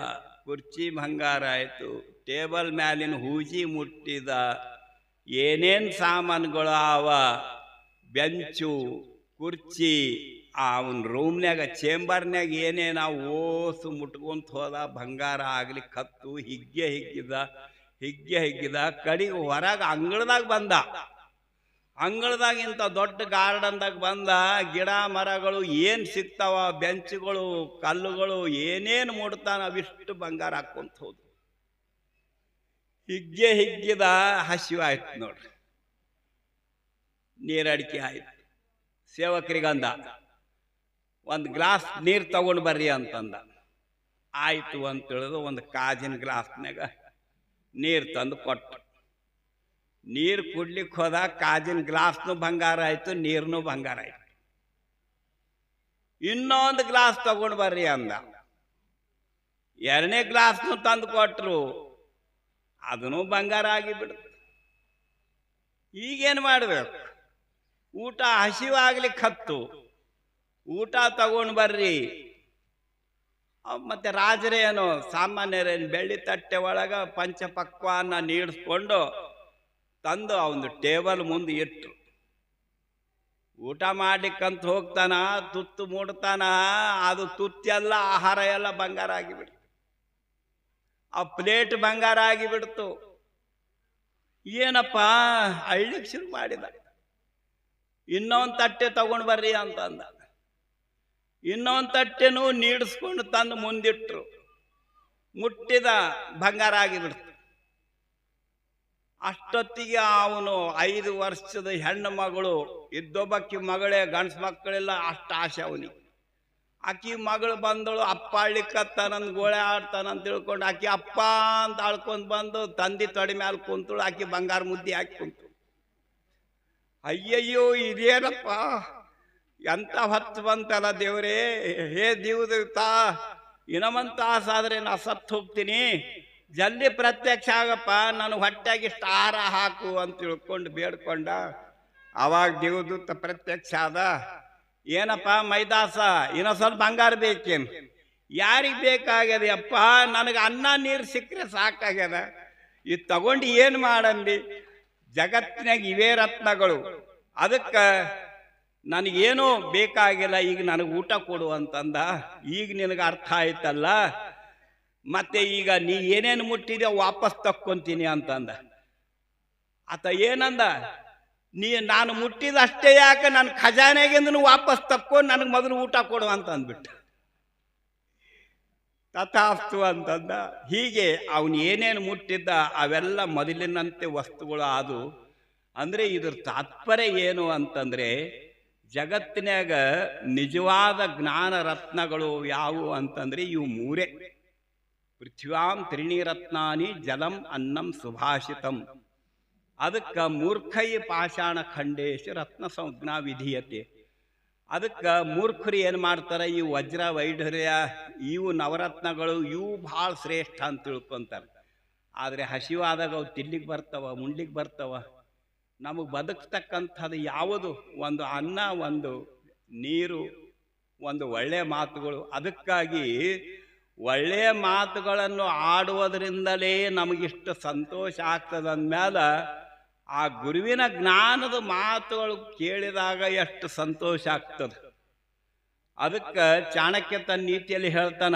ಕುರ್ಚಿ ಬಂಗಾರ ಆಯಿತು. ಟೇಬಲ್ ಮ್ಯಾಲಿನ ಹೂಜಿ ಮುಟ್ಟಿದ. ಏನೇನು ಸಾಮಾನುಗಳು ಅವ, ಬೆಂಚು, ಕುರ್ಚಿ, ಅವನ ರೂಮ್ನ್ಯಾಗ ಚೇಂಬರ್ನ್ಯಾಗ ಏನೇನು ಓಸು ಮುಟ್ಕೊಂತ ಹೋದ. ಬಂಗಾರ ಆಗಲಿ ಕತ್ತು ಹಿಗ್ಗಿದ. ಕಡೆಗೆ ಹೊರಗೆ ಅಂಗಳದಾಗ ಬಂದ. ಅಂಗಳದಾಗ ಇಂಥ ದೊಡ್ಡ ಗಾರ್ಡನ್ದಾಗ ಬಂದ. ಗಿಡ ಮರಗಳು ಏನು ಸಿಗ್ತಾವ, ಬೆಂಚುಗಳು, ಕಲ್ಲುಗಳು, ಏನೇನು ಮುಡ್ತಾನ ಅವಿಷ್ಟು ಬಂಗಾರ ಹಾಕ್ಕೊಂತ ಹೋದ. ಹಿಗ್ಗಿದ. ಹಸಿವಾಯ್ತು ನೋಡ್ರಿ. ನೀರಡಿಕೆ ಆಯ್ತು. ಸೇವಕರಿಗಂದ, ಒಂದು ಗ್ಲಾಸ್ ನೀರು ತಗೊಂಡು ಬರ್ರಿ ಅಂತಂದ. ಆಯ್ತು ಅಂತ ತಿಳಿದು ಒಂದು ಕಾಜಿನ ಗ್ಲಾಸ್ನಾಗ ನೀರು ತಂದು ಕೊಟ್ಟು. ನೀರು ಕುಡ್ಲಿಕ್ಕೆ ಹೋದ. ಕಾಜಿನ ಗ್ಲಾಸ್ನು ಬಂಗಾರ ಆಯ್ತು, ನೀರ್ನು ಬಂಗಾರ ಆಯ್ತು. ಇನ್ನೊಂದು ಗ್ಲಾಸ್ ತಗೊಂಡು ಬರ್ರಿ ಅಂದ. ಎರಡನೇ ಗ್ಲಾಸ್ನು ತಂದು ಕೊಟ್ರು, ಅದನ್ನು ಬಂಗಾರ ಆಗಿಬಿಡ್ತು. ಈಗೇನು ಮಾಡಬೇಕು? ಊಟ ಹಸಿವಾಗ್ಲಿಕ್ಕೆ ಹತ್ತು, ಊಟ ತಗೊಂಡು ಬರ್ರಿ. ಮತ್ತೆ ರಾಜರೇನು ಸಾಮಾನ್ಯರೇನು ಬೆಳ್ಳಿ ತಟ್ಟೆ ಒಳಗ ಪಂಚಪಕ್ವಾನ್ನ ನೀಡಿಸ್ಕೊಂಡು ತಂದು ಅವನು ಟೇಬಲ್ ಮುಂದೆ ಇಟ್ಟರು. ಊಟ ಮಾಡ್ಲಿಕ್ಕಂತ ಹೋಗ್ತಾನ, ತುತ್ತು ಮೂಡ್ತಾನ. ಅದು ತುತ್ತೆಲ್ಲ ಆಹಾರ ಎಲ್ಲ ಬಂಗಾರ ಆಗಿಬಿಡ್ತು. ಆ ಪ್ಲೇಟ್ ಬಂಗಾರ ಆಗಿಬಿಡ್ತು. ಏನಪ್ಪ ಅಳ್ಳಿಕ್ಕೆ ಶುರು ಮಾಡಿದ. ಇನ್ನೊಂದು ತಟ್ಟೆ ತಗೊಂಡು ಬರ್ರಿ ಅಂತಂದ. ಇನ್ನೊಂದು ತಟ್ಟೆನೂ ನೀಡಿಸ್ಕೊಂಡು ತಂದು ಮುಂದಿಟ್ರು. ಮುಟ್ಟಿದ, ಬಂಗಾರ ಆಗಿಬಿಡ್ತು. ಅಷ್ಟೊತ್ತಿಗೆ ಅವನು 5 ವರ್ಷದ ಹೆಣ್ಣು ಮಗಳು ಇದ್ದೊಬ್ಬಕ್ಕಿ ಮಗಳೇ, ಗಂಡ್ಸು ಮಕ್ಕಳೆಲ್ಲ ಅಷ್ಟು ಆಸೆ ಅವನಿಗೆ. ಆಕಿ ಮಗಳು ಬಂದಳು. ಅಪ್ಪ ಅಳ್ಳಿಕ್ಕತ್ತಾನಂದ್ ಗೋಳೆ ಆಡ್ತಾನಂತ ತಿಳ್ಕೊಂಡು ಆಕಿ ಅಪ್ಪ ಅಂತ ಆಳ್ಕೊಂಡು ಬಂದು ತಂದಿ ತೊಡೆ ಮ್ಯಾಲ ಕುಂತಳು. ಆಕಿ ಬಂಗಾರ ಮುದ್ದೆ ಹಾಕಿ ಕುಂತು. ಅಯ್ಯಯ್ಯೋ, ಇದೇನಪ್ಪ, ಎಂತ ಹೊತ್ತು ಬಂತಲ್ಲ ದೇವ್ರೇ. ಹೇ ದೇವತಾ, ಇನ್ನೊಂದು ತಾಸಾದ್ರೆ ನಾ ಸತ್ತು ಹೋಗ್ತೀನಿ, ಜಲ್ದಿ ಪ್ರತ್ಯಕ್ಷ ಆಗಪ್ಪ, ನಾನು ಹೊಟ್ಟೆಗಿಷ್ಟು ಆಹಾರ ಹಾಕು ಅಂತ ತಿಳ್ಕೊಂಡು ಬೇಡ್ಕೊಂಡ. ಅವಾಗ ದೇವದೂತ ಪ್ರತ್ಯಕ್ಷ ಆದ. ಏನಪ್ಪ ಮೈದಾಸ, ಇನ್ನೊಂದು ಸ್ವಲ್ಪ ಬಂಗಾರ ಬೇಕೇನು? ಯಾರಿಗೆ ಬೇಕಾಗ್ಯದ ಅಪ್ಪ? ನನಗೆ ಅನ್ನ ನೀರು ಸಿಕ್ಕರೆ ಸಾಕಾಗ್ಯದ. ಇದು ತಗೊಂಡು ಏನು ಮಾಡಂದಿ? ಜಗತ್ತಿನಾಗ ಇವೇ ರತ್ನಗಳು, ಅದಕ್ಕೆ ನನಗೇನೂ ಬೇಕಾಗಿಲ್ಲ, ಈಗ ನನಗೆ ಊಟ ಕೊಡು ಅಂತಂದ. ಈಗ ನಿನಗೆ ಅರ್ಥ ಆಯ್ತಲ್ಲ, ಮತ್ತೆ ಈಗ ನೀ ಏನೇನು ಮುಟ್ಟಿದೆ ವಾಪಸ್ ತಕ್ಕೊಂತೀನಿ ಅಂತಂದ. ಆತ ಏನಂದ, ನಾನು ಮುಟ್ಟಿದಷ್ಟೇ ಯಾಕೆ, ನನ್ನ ಖಜಾನೆಗಿಂದನು ವಾಪಸ್ ತಕ್ಕೊಂಡು ನನಗೆ ಮೊದಲು ಊಟ ಕೊಡು ಅಂತ ಅಂದ್ಬಿಟ್ಟ. ತಥಾಸ್ತು ಅಂತಂದ. ಹೀಗೆ ಅವನು ಏನೇನು ಮುಟ್ಟಿದ್ದ ಅವೆಲ್ಲ ಮೊದಲಿನಂತೆ ವಸ್ತುಗಳು ಆದು. ಅಂದರೆ ಇದ್ರ ತಾತ್ಪರ್ಯ ಏನು ಅಂತಂದರೆ, ಜಗತ್ತಿನಾಗ ನಿಜವಾದ ಜ್ಞಾನ ರತ್ನಗಳು ಯಾವುವು ಅಂತಂದರೆ ಇವು ಮೂರೇ. ಪೃಥ್ವ್ಯಾಂ ತ್ರೀಣಿ ರತ್ನಾನಿ ಜಲಂ ಅನ್ನಂ ಸುಭಾಷಿತಂ. ಅದಕ್ಕೆ ಮೂರ್ಖೈ ಪಾಷಾಣ ಖಂಡೇಶ ರತ್ನ ಸಂಜ್ಞಾ ವಿಧೀಯತೆ. ಅದಕ್ಕೆ ಮೂರ್ಖರು ಏನು ಮಾಡ್ತಾರೆ, ಈ ವಜ್ರ ವೈಢೂರ್ಯ ಇವು ನವರತ್ನಗಳು ಇವು ಭಾಳ ಶ್ರೇಷ್ಠ ಅಂತ ತಿಳ್ಕೊಂತಾರೆ. ಆದರೆ ಹಸಿವಾದಾಗ ಅವು ತಿನ್ಲಿಕ್ಕೆ ಬರ್ತಾವ, ಉಣ್ಲಿಕ್ಕೆ ಬರ್ತಾವ. ನಮಗೆ ಬದುಕ್ತಕ್ಕಂಥದ್ದು ಯಾವುದು? ಒಂದು ಅನ್ನ, ಒಂದು ನೀರು, ಒಂದು ಒಳ್ಳೆಯ ಮಾತುಗಳು. ಅದಕ್ಕಾಗಿ ಒಳ್ಳೆಯ ಮಾತುಗಳನ್ನು ಆಡುವುದರಿಂದಲೇ ನಮಗಿಷ್ಟು ಸಂತೋಷ ಆಗ್ತದಂದ್ಮೇಲೆ ಆ ಗುರುವಿನ ಜ್ಞಾನದ ಮಾತುಗಳು ಕೇಳಿದಾಗ ಎಷ್ಟು ಸಂತೋಷ ಆಗ್ತದೆ. ಅದಕ್ಕೆ ಚಾಣಕ್ಯ ತನ್ನ ನೀತಿಯಲ್ಲಿ ಹೇಳ್ತಾನ,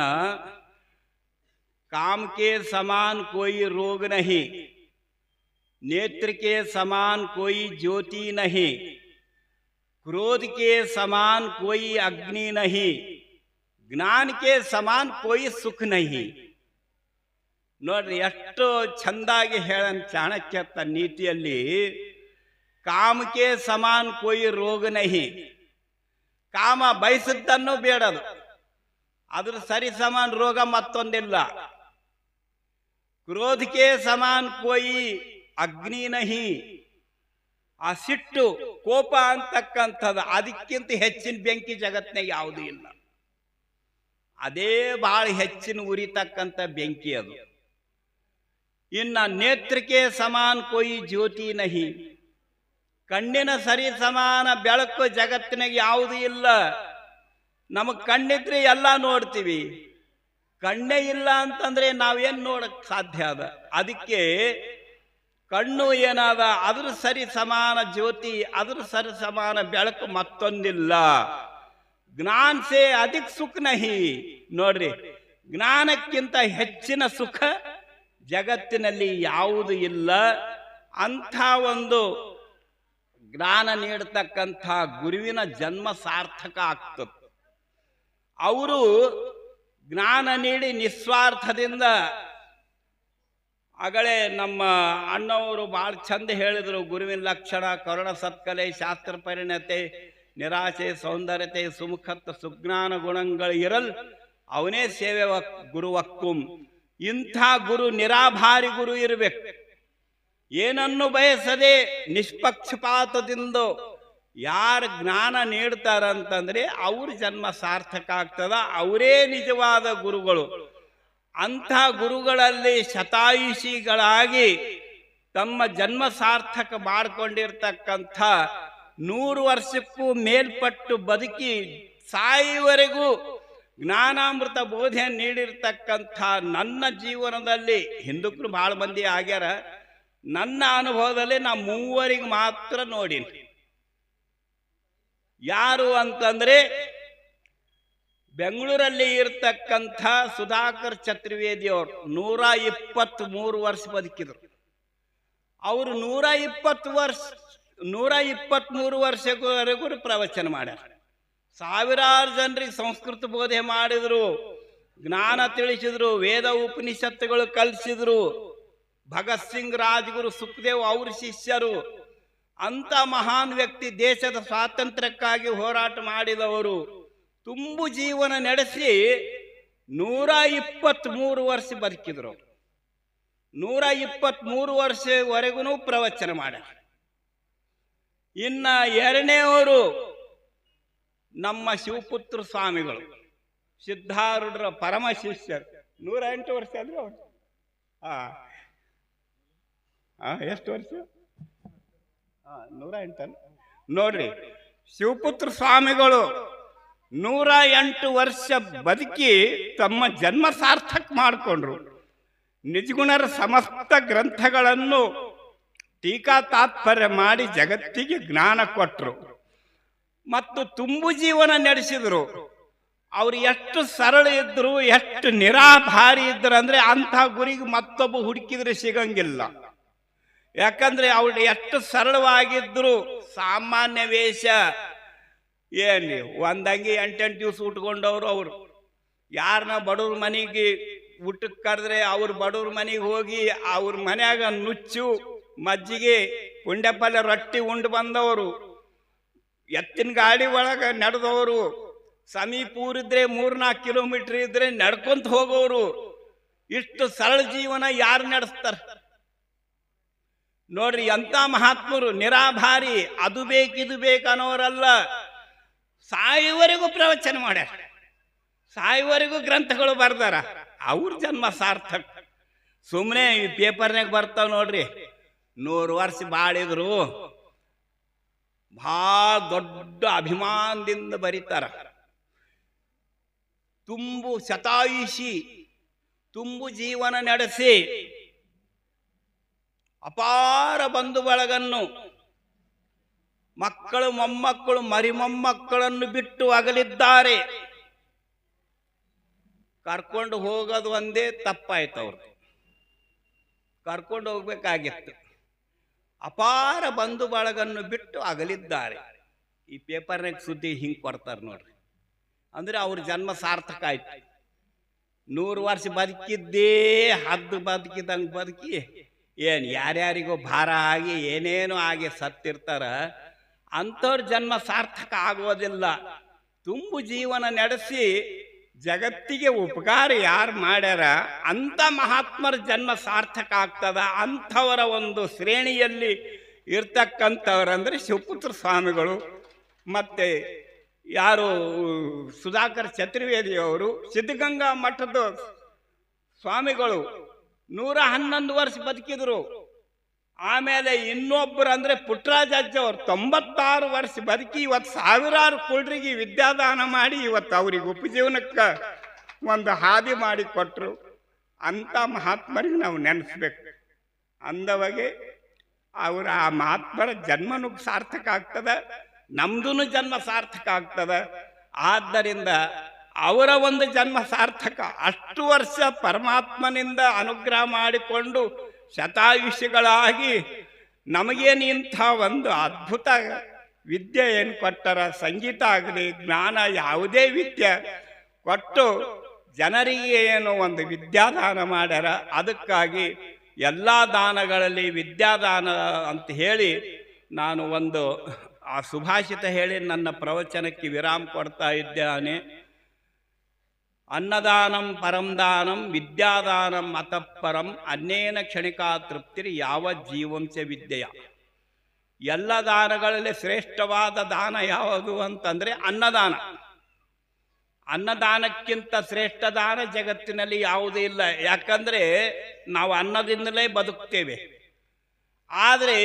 ಕಾಮಕ್ಕೆ ಸಮಾನ ಕೋಯಿ ರೋಗ ನಹಿ, नेत्र के समान कोई ज्योति नहीं, क्रोध के समान कोई अग्नि नहीं, ज्ञान के समान कोई सुख नहीं. ನೋಡ್ರಿ ಎಷ್ಟು ಚಂದಾಗಿ ಹೇಳನ್ ಚಾಣಕ್ಯ ತನ್ನ ನೀತಿಯಲ್ಲಿ. ಕಾಮಕ್ಕೆ ಸಮಾನ ಕೊಯ್ ರೋಗ ನಹಿ. ಕಾಮ ಬಯಸಿದ್ದನ್ನು ಬೇಡದು, ಅದ್ರ ಸರಿ ಸಮಾನ ರೋಗ ಮತ್ತೊಂದಿಲ್ಲ. ಕ್ರೋಧಕ್ಕೆ ಸಮಾನ ಕೊಯ್ ಅಗ್ನಿ ನಹಿ. ಆ ಸಿಟ್ಟು ಕೋಪ ಅಂತಕ್ಕಂಥದ್ದು ಅದಕ್ಕಿಂತ ಹೆಚ್ಚಿನ ಬೆಂಕಿ ಜಗತ್ನಾಗ ಯಾವುದೂ ಇಲ್ಲ. ಅದೇ ಬಹಳ ಹೆಚ್ಚಿನ ಉರಿತಕ್ಕಂಥ ಬೆಂಕಿ ಅದು. ಇನ್ನ ನೇತ್ರಕ್ಕೆ ಸಮಾನ ಕೊಯ್ ಜ್ಯೋತಿ ನಹಿ. ಕಣ್ಣಿನ ಸರಿ ಸಮಾನ ಬೆಳಕು ಜಗತ್ತಿನಾಗ ಯಾವುದೂ ಇಲ್ಲ. ನಮಗ್ ಕಣ್ಣಿದ್ರೆ ಎಲ್ಲ ನೋಡ್ತೀವಿ, ಕಣ್ಣೇ ಇಲ್ಲ ಅಂತಂದ್ರೆ ನಾವೇನ್ ನೋಡಕ್ ಸಾಧ್ಯ ಅದ? ಅದಕ್ಕೆ ಕಣ್ಣು ಏನಾದ ಅದ್ರ ಸರಿ ಸಮಾನ ಜ್ಯೋತಿ, ಅದ್ರ ಸರಿ ಸಮಾನ ಬೆಳಕು ಮತ್ತೊಂದಿಲ್ಲ. ಜ್ಞಾನ ಸೇ ಅಧಿಕ ಸುಖ ನಹಿ. ನೋಡ್ರಿ, ಜ್ಞಾನಕ್ಕಿಂತ ಹೆಚ್ಚಿನ ಸುಖ ಜಗತ್ತಿನಲ್ಲಿ ಯಾವುದು ಇಲ್ಲ. ಅಂಥ ಒಂದು ಜ್ಞಾನ ನೀಡತಕ್ಕಂಥ ಗುರುವಿನ ಜನ್ಮ ಸಾರ್ಥಕ ಆಗ್ತದೆ. ಅವರು ಜ್ಞಾನ ನೀಡಿ ನಿಸ್ವಾರ್ಥದಿಂದ, ಆಗಲೇ ನಮ್ಮ ಅಣ್ಣವರು ಭಾಳ ಚಂದ ಹೇಳಿದರು, ಗುರುವಿನ ಲಕ್ಷಣ ಕರುಣ ಸತ್ಕಲೆ ಶಾಸ್ತ್ರ ಪರಿಣತೆ ನಿರಾಶೆ ಸೌಂದರ್ಯತೆ ಸುಮುಖತ್ವ ಸುಜ್ಞಾನ ಗುಣಗಳು ಇರಲ್ ಅವನೇ ಸೇವೆ ಗುರುವಕ್ಕುಂ. ಇಂಥ ಗುರು ನಿರಾಭಾರಿ ಗುರು ಇರಬೇಕು. ಏನನ್ನು ಬಯಸದೆ ನಿಷ್ಪಕ್ಷಪಾತದಿಂದ ಯಾರು ಜ್ಞಾನ ನೀಡ್ತಾರಂತಂದ್ರೆ ಅವ್ರ ಜನ್ಮ ಸಾರ್ಥಕ ಆಗ್ತದ. ಅವರೇ ನಿಜವಾದ ಗುರುಗಳು. ಅಂಥ ಗುರುಗಳಲ್ಲಿ ಶತಾಯುಷಿಗಳಾಗಿ ತಮ್ಮ ಜನ್ಮ ಸಾರ್ಥಕ ಮಾಡಿಕೊಂಡಿರ್ತಕ್ಕಂಥ 100 ವರ್ಷಕ್ಕೂ ಮೇಲ್ಪಟ್ಟು ಬದುಕಿ ಸಾಯುವರೆಗೂ ಜ್ಞಾನಾಮೃತ ಬೋಧನೆ ನೀಡಿರ್ತಕ್ಕಂಥ ನನ್ನ ಜೀವನದಲ್ಲಿ ಹಿಂದಕ್ಕೂ ಬಹಳ ಮಂದಿ ಆಗ್ಯಾರ. ನನ್ನ ಅನುಭವದಲ್ಲಿ ನಾ 3 ಮಾತ್ರ ನೋಡಿನಿ. ಯಾರು ಅಂತಂದ್ರೆ ಬೆಂಗಳೂರಲ್ಲಿ ಇರ್ತಕ್ಕಂಥ ಸುಧಾಕರ್ ಚತುರ್ವೇದಿ ಅವರು 123 ವರ್ಷ ಬದುಕಿದ್ರು. ಅವರು 123 ವರ್ಷವರೆಗೂ ಪ್ರವಚನ ಮಾಡ್ಯಾರ. ಸಾವಿರಾರು ಜನರಿಗೆ ಸಂಸ್ಕೃತ ಬೋಧನೆ ಮಾಡಿದ್ರು, ಜ್ಞಾನ ತಿಳಿಸಿದ್ರು, ವೇದ ಉಪನಿಷತ್ತುಗಳು ಕಲಿಸಿದ್ರು. ಭಗತ್ ಸಿಂಗ್, ರಾಜ್ಗುರು, ಸುಖದೇವ್ ಅವ್ರ ಶಿಷ್ಯರು. ಅಂತ ಮಹಾನ್ ವ್ಯಕ್ತಿ, ದೇಶದ ಸ್ವಾತಂತ್ರ್ಯಕ್ಕಾಗಿ ಹೋರಾಟ ಮಾಡಿದವರು. ತುಂಬು ಜೀವನ ನಡೆಸಿ 123 ವರ್ಷ ಬದುಕಿದ್ರು. 123 ವರ್ಷವರೆಗೂ ಪ್ರವಚನ ಮಾಡ್ಯಾರ. ಇನ್ನ ಎರಡನೇವರು ನಮ್ಮ ಶಿವಪುತ್ರ ಸ್ವಾಮಿಗಳು, ಸಿದ್ಧಾರೂಢರ ಪರಮ ಶಿಷ್ಯರು. 108 ವರ್ಷ ಅಂದ್ರೆ ಅವರು. ಎಷ್ಟು ವರ್ಷ? 108. ನೋಡ್ರಿ, ಶಿವಪುತ್ರ ಸ್ವಾಮಿಗಳು 108 ವರ್ಷ ಬದುಕಿ ತಮ್ಮ ಜನ್ಮ ಸಾರ್ಥಕ ಮಾಡಿಕೊಂಡ್ರು. ನಿಜಗುಣರ ಸಮಸ್ತ ಗ್ರಂಥಗಳನ್ನು ಟೀಕಾ ತಾತ್ಪರ್ಯ ಮಾಡಿ ಜಗತ್ತಿಗೆ ಜ್ಞಾನ ಕೊಟ್ಟರು ಮತ್ತು ತುಂಬು ಜೀವನ ನಡೆಸಿದ್ರು. ಅವ್ರು ಎಷ್ಟು ಸರಳ ಇದ್ರು, ಎಷ್ಟು ನಿರಾಭಾರಿ ಇದ್ರು ಅಂದ್ರೆ ಅಂಥ ಗುರಿಗೆ ಮತ್ತೊಬ್ಬ ಹುಡುಕಿದ್ರೆ ಸಿಗಂಗಿಲ್ಲ. ಯಾಕಂದ್ರೆ ಅವ್ರು ಎಷ್ಟು ಸರಳವಾಗಿದ್ರು. ಸಾಮಾನ್ಯ ವೇಷ ಏನಿ ಒಂದಂಗಿ 8 ದಿವಸ ಉಟ್ಕೊಂಡವ್ರು. ಅವರು ಯಾರನ್ನ ಬಡವ್ರ ಮನೆಗೆ ಊಟಕ್ಕೆ ಕರೆದ್ರೆ ಅವ್ರ ಬಡವ್ರ ಮನೆಗೆ ಹೋಗಿ ಅವ್ರ ಮನ್ಯಾಗ ನುಚ್ಚು ಮಜ್ಜಿಗೆ ಉಂಡೆಪಲ್ಯ ರೊಟ್ಟಿ ಉಂಡು ಬಂದವರು. ಎತ್ತಿನ ಗಾಡಿ ಒಳಗೆ ನಡೆದವರು. ಸಮೀಪ ಊರಿದ್ರೆ 3-4 ಕಿಲೋಮೀಟರ್ ಇದ್ರೆ ನಡ್ಕೊಂತ ಹೋಗೋರು. ಇಷ್ಟು ಸರಳ ಜೀವನ ಯಾರು ನಡೆಸ್ತಾರ ನೋಡ್ರಿ. ಎಂತ ಮಹಾತ್ಮರು, ನಿರಾಭಾರಿ, ಅದು ಬೇಕಿದು ಬೇಕನ್ನೋರಲ್ಲ. ಸಾಯುವರೆಗೂ ಪ್ರವಚನ ಮಾಡ್ಯಾರ, ಸಾಯುವರೆಗೂ ಗ್ರಂಥಗಳು ಬರ್ದಾರ. ಅವ್ರ ಜನ್ಮ ಸಾರ್ಥಕ. ಸುಮ್ಮನೆ ಈ ಪೇಪರ್ನಾಗ ಬರ್ತಾವ ನೋಡ್ರಿ, 100 ವರ್ಷ ಬಾಳಿದ್ರು, ಭಾಳ ದೊಡ್ಡ ಅಭಿಮಾನದಿಂದ ಬರೀತಾರ. ತುಂಬು ಶತಾಯುಷಿ, ತುಂಬು ಜೀವನ ನಡೆಸಿ ಅಪಾರ ಬಂಧು ಬಳಗನ್ನು, ಮಕ್ಕಳು, ಮೊಮ್ಮಕ್ಕಳು, ಮರಿಮೊಮ್ಮಕ್ಕಳನ್ನು ಬಿಟ್ಟು ಅಗಲಿದ್ದಾರೆ. ಕರ್ಕೊಂಡು ಹೋಗೋದು ಒಂದೇ ತಪ್ಪಾಯ್ತು. ಅವ್ರು ಕರ್ಕೊಂಡು ಹೋಗ್ಬೇಕಾಗಿತ್ತು. ಅಪಾರ ಬಂಧು ಬಳಗನ್ನು ಬಿಟ್ಟು ಅಗಲಿದ್ದಾರೆ. ಈ ಪೇಪರ್ನಾಗ ಸುದ್ದಿ ಹಿಂಗೆ ಕೊಡ್ತಾರೆ ನೋಡ್ರಿ. ಅಂದ್ರೆ ಅವ್ರ ಜನ್ಮ ಸಾರ್ಥಕ ಆಯ್ತು. 100 ವರ್ಷ ಬದುಕಿದ್ದೇ ಹದ್ದು ಬದುಕಿದಂಗೆ ಬದುಕಿ ಏನು ಯಾರ್ಯಾರಿಗೋ ಭಾರ ಆಗಿ ಏನೇನೋ ಆಗಿ ಸತ್ತಿರ್ತಾರ. ಅಂಥವ್ರ ಜನ್ಮ ಸಾರ್ಥಕ ಆಗೋದಿಲ್ಲ. ತುಂಬು ಜೀವನ ನಡೆಸಿ ಜಗತ್ತಿಗೆ ಉಪಕಾರ ಯಾರು ಮಾಡ್ಯಾರ ಅಂಥ ಮಹಾತ್ಮರ ಜನ್ಮ ಸಾರ್ಥಕ ಆಗ್ತದ. ಅಂಥವರ ಒಂದು ಶ್ರೇಣಿಯಲ್ಲಿ ಇರ್ತಕ್ಕಂಥವ್ರಂದ್ರೆ ಶಿವಪುತ್ರ ಸ್ವಾಮಿಗಳು, ಮತ್ತೆ ಯಾರು ಸುಧಾಕರ್ ಚತುರ್ವೇದಿಯವರು, ಸಿದ್ಧಗಂಗಾ ಮಠದ ಸ್ವಾಮಿಗಳು 111 ವರ್ಷ ಬದುಕಿದ್ರು. ಆಮೇಲೆ ಇನ್ನೊಬ್ಬರು ಅಂದ್ರೆ ಪುಟ್ಟರಾಜಜ್ಜ ಅವರು 96 ವರ್ಷ ಬದುಕಿ ಇವತ್ತು ಸಾವಿರಾರು ಕುಳ್ರಿಗೆ ವಿದ್ಯಾದಾನ ಮಾಡಿ ಇವತ್ತು ಅವ್ರಿಗೆ ಉಪಜೀವನಕ್ಕೆ ಒಂದು ಹಾದಿ ಮಾಡಿ ಕೊಟ್ಟರು. ಅಂಥ ಮಹಾತ್ಮರಿಗೆ ನಾವು ನೆನೆಸ್ಬೇಕು. ಅಂದವಾಗೆ ಅವರ ಆ ಮಹಾತ್ಮರ ಜನ್ಮನೂ ಸಾರ್ಥಕ ಆಗ್ತದ, ನಮ್ದು ಜನ್ಮ ಸಾರ್ಥಕ ಆಗ್ತದ. ಆದ್ದರಿಂದ ಅವರ ಒಂದು ಜನ್ಮ ಸಾರ್ಥಕ. ಅಷ್ಟು ವರ್ಷ ಪರಮಾತ್ಮನಿಂದ ಅನುಗ್ರಹ ಮಾಡಿಕೊಂಡು ಶತಾಯುಷಿಗಳಾಗಿ ನಮಗೇನು ಇಂಥ ಒಂದು ಅದ್ಭುತ ವಿದ್ಯೆ ಏನು ಕೊಟ್ಟರ, ಸಂಗೀತ ಆಗಲಿ ಜ್ಞಾನ ಯಾವುದೇ ವಿದ್ಯೆ ಕೊಟ್ಟು ಜನರಿಗೆ ಏನು ಒಂದು ವಿದ್ಯಾದಾನ ಮಾಡ್ಯಾರ. ಅದಕ್ಕಾಗಿ ಎಲ್ಲ ದಾನಗಳಲ್ಲಿ ವಿದ್ಯಾದಾನ ಅಂತ ಹೇಳಿ ನಾನು ಒಂದು ಆ ಸುಭಾಷಿತ ಹೇಳಿ ನನ್ನ ಪ್ರವಚನಕ್ಕೆ ವಿರಾಮ ಕೊಡ್ತಾ ಇದ್ದೇನೆ. ಅನ್ನದಾನಂ ಪರಂ ದಾನಂ ವಿದ್ಯಾದಾನಂ ಅತಃಪರಂ ಅನ್ನೇನ ಕ್ಷಣಿಕಾ ತೃಪ್ತಿರಿ ಯಾವ ಜೀವಂಶ ವಿದ್ಯೆಯ. ಎಲ್ಲ ದಾನಗಳಲ್ಲಿ ಶ್ರೇಷ್ಠವಾದ ದಾನ ಯಾವುದು ಅಂತಂದ್ರೆ ಅನ್ನದಾನ. ಅನ್ನದಾನಕ್ಕಿಂತ ಶ್ರೇಷ್ಠ ದಾನ ಜಗತ್ತಿನಲ್ಲಿ ಯಾವುದೂ ಇಲ್ಲ. ಯಾಕಂದ್ರೆ ನಾವು ಅನ್ನದಿಂದಲೇ ಬದುಕ್ತೇವೆ. ಆದರೆ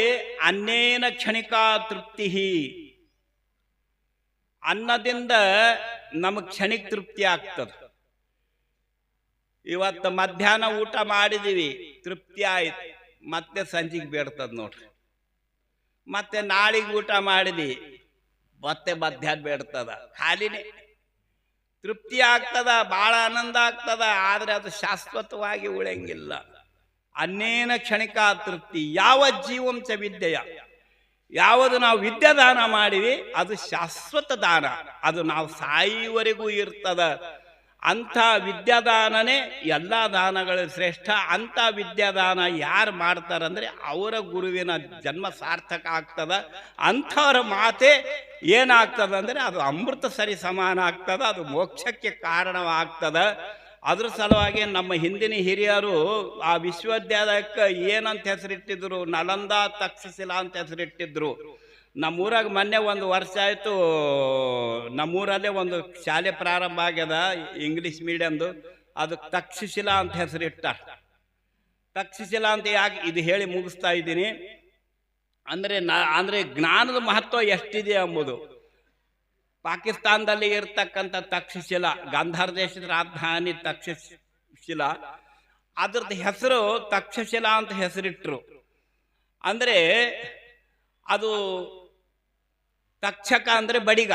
ಅನ್ನೇನ ಕ್ಷಣಿಕಾ ತೃಪ್ತಿ, ಅನ್ನದಿಂದ ನಮಗೆ ಕ್ಷಣಿಕ ತೃಪ್ತಿ ಆಗ್ತದೆ. ಇವತ್ತು ಮಧ್ಯಾಹ್ನ ಊಟ ಮಾಡಿದೀವಿ, ತೃಪ್ತಿ ಆಯ್ತು, ಮತ್ತೆ ಸಂಜೆಗೆ ಬೇಡ್ತದ ನೋಡ್ರಿ. ಮತ್ತೆ ನಾಳೆಗೆ ಊಟ ಮಾಡಿದ್ವಿ, ಮತ್ತೆ ಮಧ್ಯಾಹ್ನ ಬೇಡ್ತದ. ಖಾಲಿನೇ ತೃಪ್ತಿ ಆಗ್ತದ, ಬಹಳ ಆನಂದ ಆಗ್ತದ, ಆದ್ರೆ ಅದು ಶಾಶ್ವತವಾಗಿ ಉಳಿಯಂಗಿಲ್ಲ. ಅನ್ನೇನ ಕ್ಷಣಿಕಾ ತೃಪ್ತಿ ಯಾವ ಜೀವಂಶ ವಿದ್ಯೆಯ. ಯಾವುದು ನಾವು ವಿದ್ಯಾದಾನ ಮಾಡಿವಿ ಅದು ಶಾಶ್ವತ ದಾನ, ಅದು ನಾವು ಸಾಯುವವರೆಗೂ ಇರ್ತದ. ಅಂಥ ವಿದ್ಯಾದಾನನೇ ಎಲ್ಲ ದಾನಗಳು ಶ್ರೇಷ್ಠ. ಅಂಥ ವಿದ್ಯಾದಾನ ಯಾರು ಮಾಡ್ತಾರಂದ್ರೆ ಅವರ ಗುರುವಿನ ಜನ್ಮ ಸಾರ್ಥಕ ಆಗ್ತದ. ಅಂಥವ್ರ ಮಾತೆ ಏನಾಗ್ತದ ಅಂದ್ರೆ ಅದು ಅಮೃತ ಸರಿ ಸಮಾನ ಆಗ್ತದ, ಅದು ಮೋಕ್ಷಕ್ಕೆ ಕಾರಣವಾಗ್ತದ. ಅದ್ರ ಸಲುವಾಗಿ ನಮ್ಮ ಹಿಂದಿನ ಹಿರಿಯರು ಆ ವಿಶ್ವವಿದ್ಯಾಲಯಕ್ಕೆ ಏನಂತ ಹೆಸರಿಟ್ಟಿದ್ರು, ನಲಂದ ತಕ್ಷಶಿಲಾ ಅಂತ ಹೆಸರಿಟ್ಟಿದ್ರು. ನಮ್ಮೂರಾಗ ಮೊನ್ನೆ 1 ವರ್ಷ ಆಯಿತು, ನಮ್ಮೂರಲ್ಲೇ ಒಂದು ಶಾಲೆ ಪ್ರಾರಂಭ ಆಗ್ಯದ ಇಂಗ್ಲೀಷ್ ಮೀಡಿಯಮ್ದು. ಅದು ತಕ್ಷಶಿಲಾ ಅಂತ ಹೆಸರಿಟ್ಟ. ತಕ್ಷಶಿಲಾ ಅಂತ ಯಾಕೆ ಇದು ಹೇಳಿ ಮುಗಿಸ್ತಾ ಇದ್ದೀನಿ ಅಂದ್ರೆ ಜ್ಞಾನದ ಮಹತ್ವ ಎಷ್ಟಿದೆ ಎಂಬುದು. ಪಾಕಿಸ್ತಾನದಲ್ಲಿ ಇರ್ತಕ್ಕಂಥ ತಕ್ಷಶಿಲಾ, ಗಾಂಧಾರ ದೇಶದ ರಾಜಧಾನಿ ತಕ್ಷಶಿಲಾ, ಅದ್ರದ್ದು ಹೆಸರು ತಕ್ಷಶಿಲಾ ಅಂತ ಹೆಸರಿಟ್ರು. ಅಂದ್ರೆ ಅದು ತಕ್ಷಕ ಅಂದ್ರೆ ಬಡಿಗ.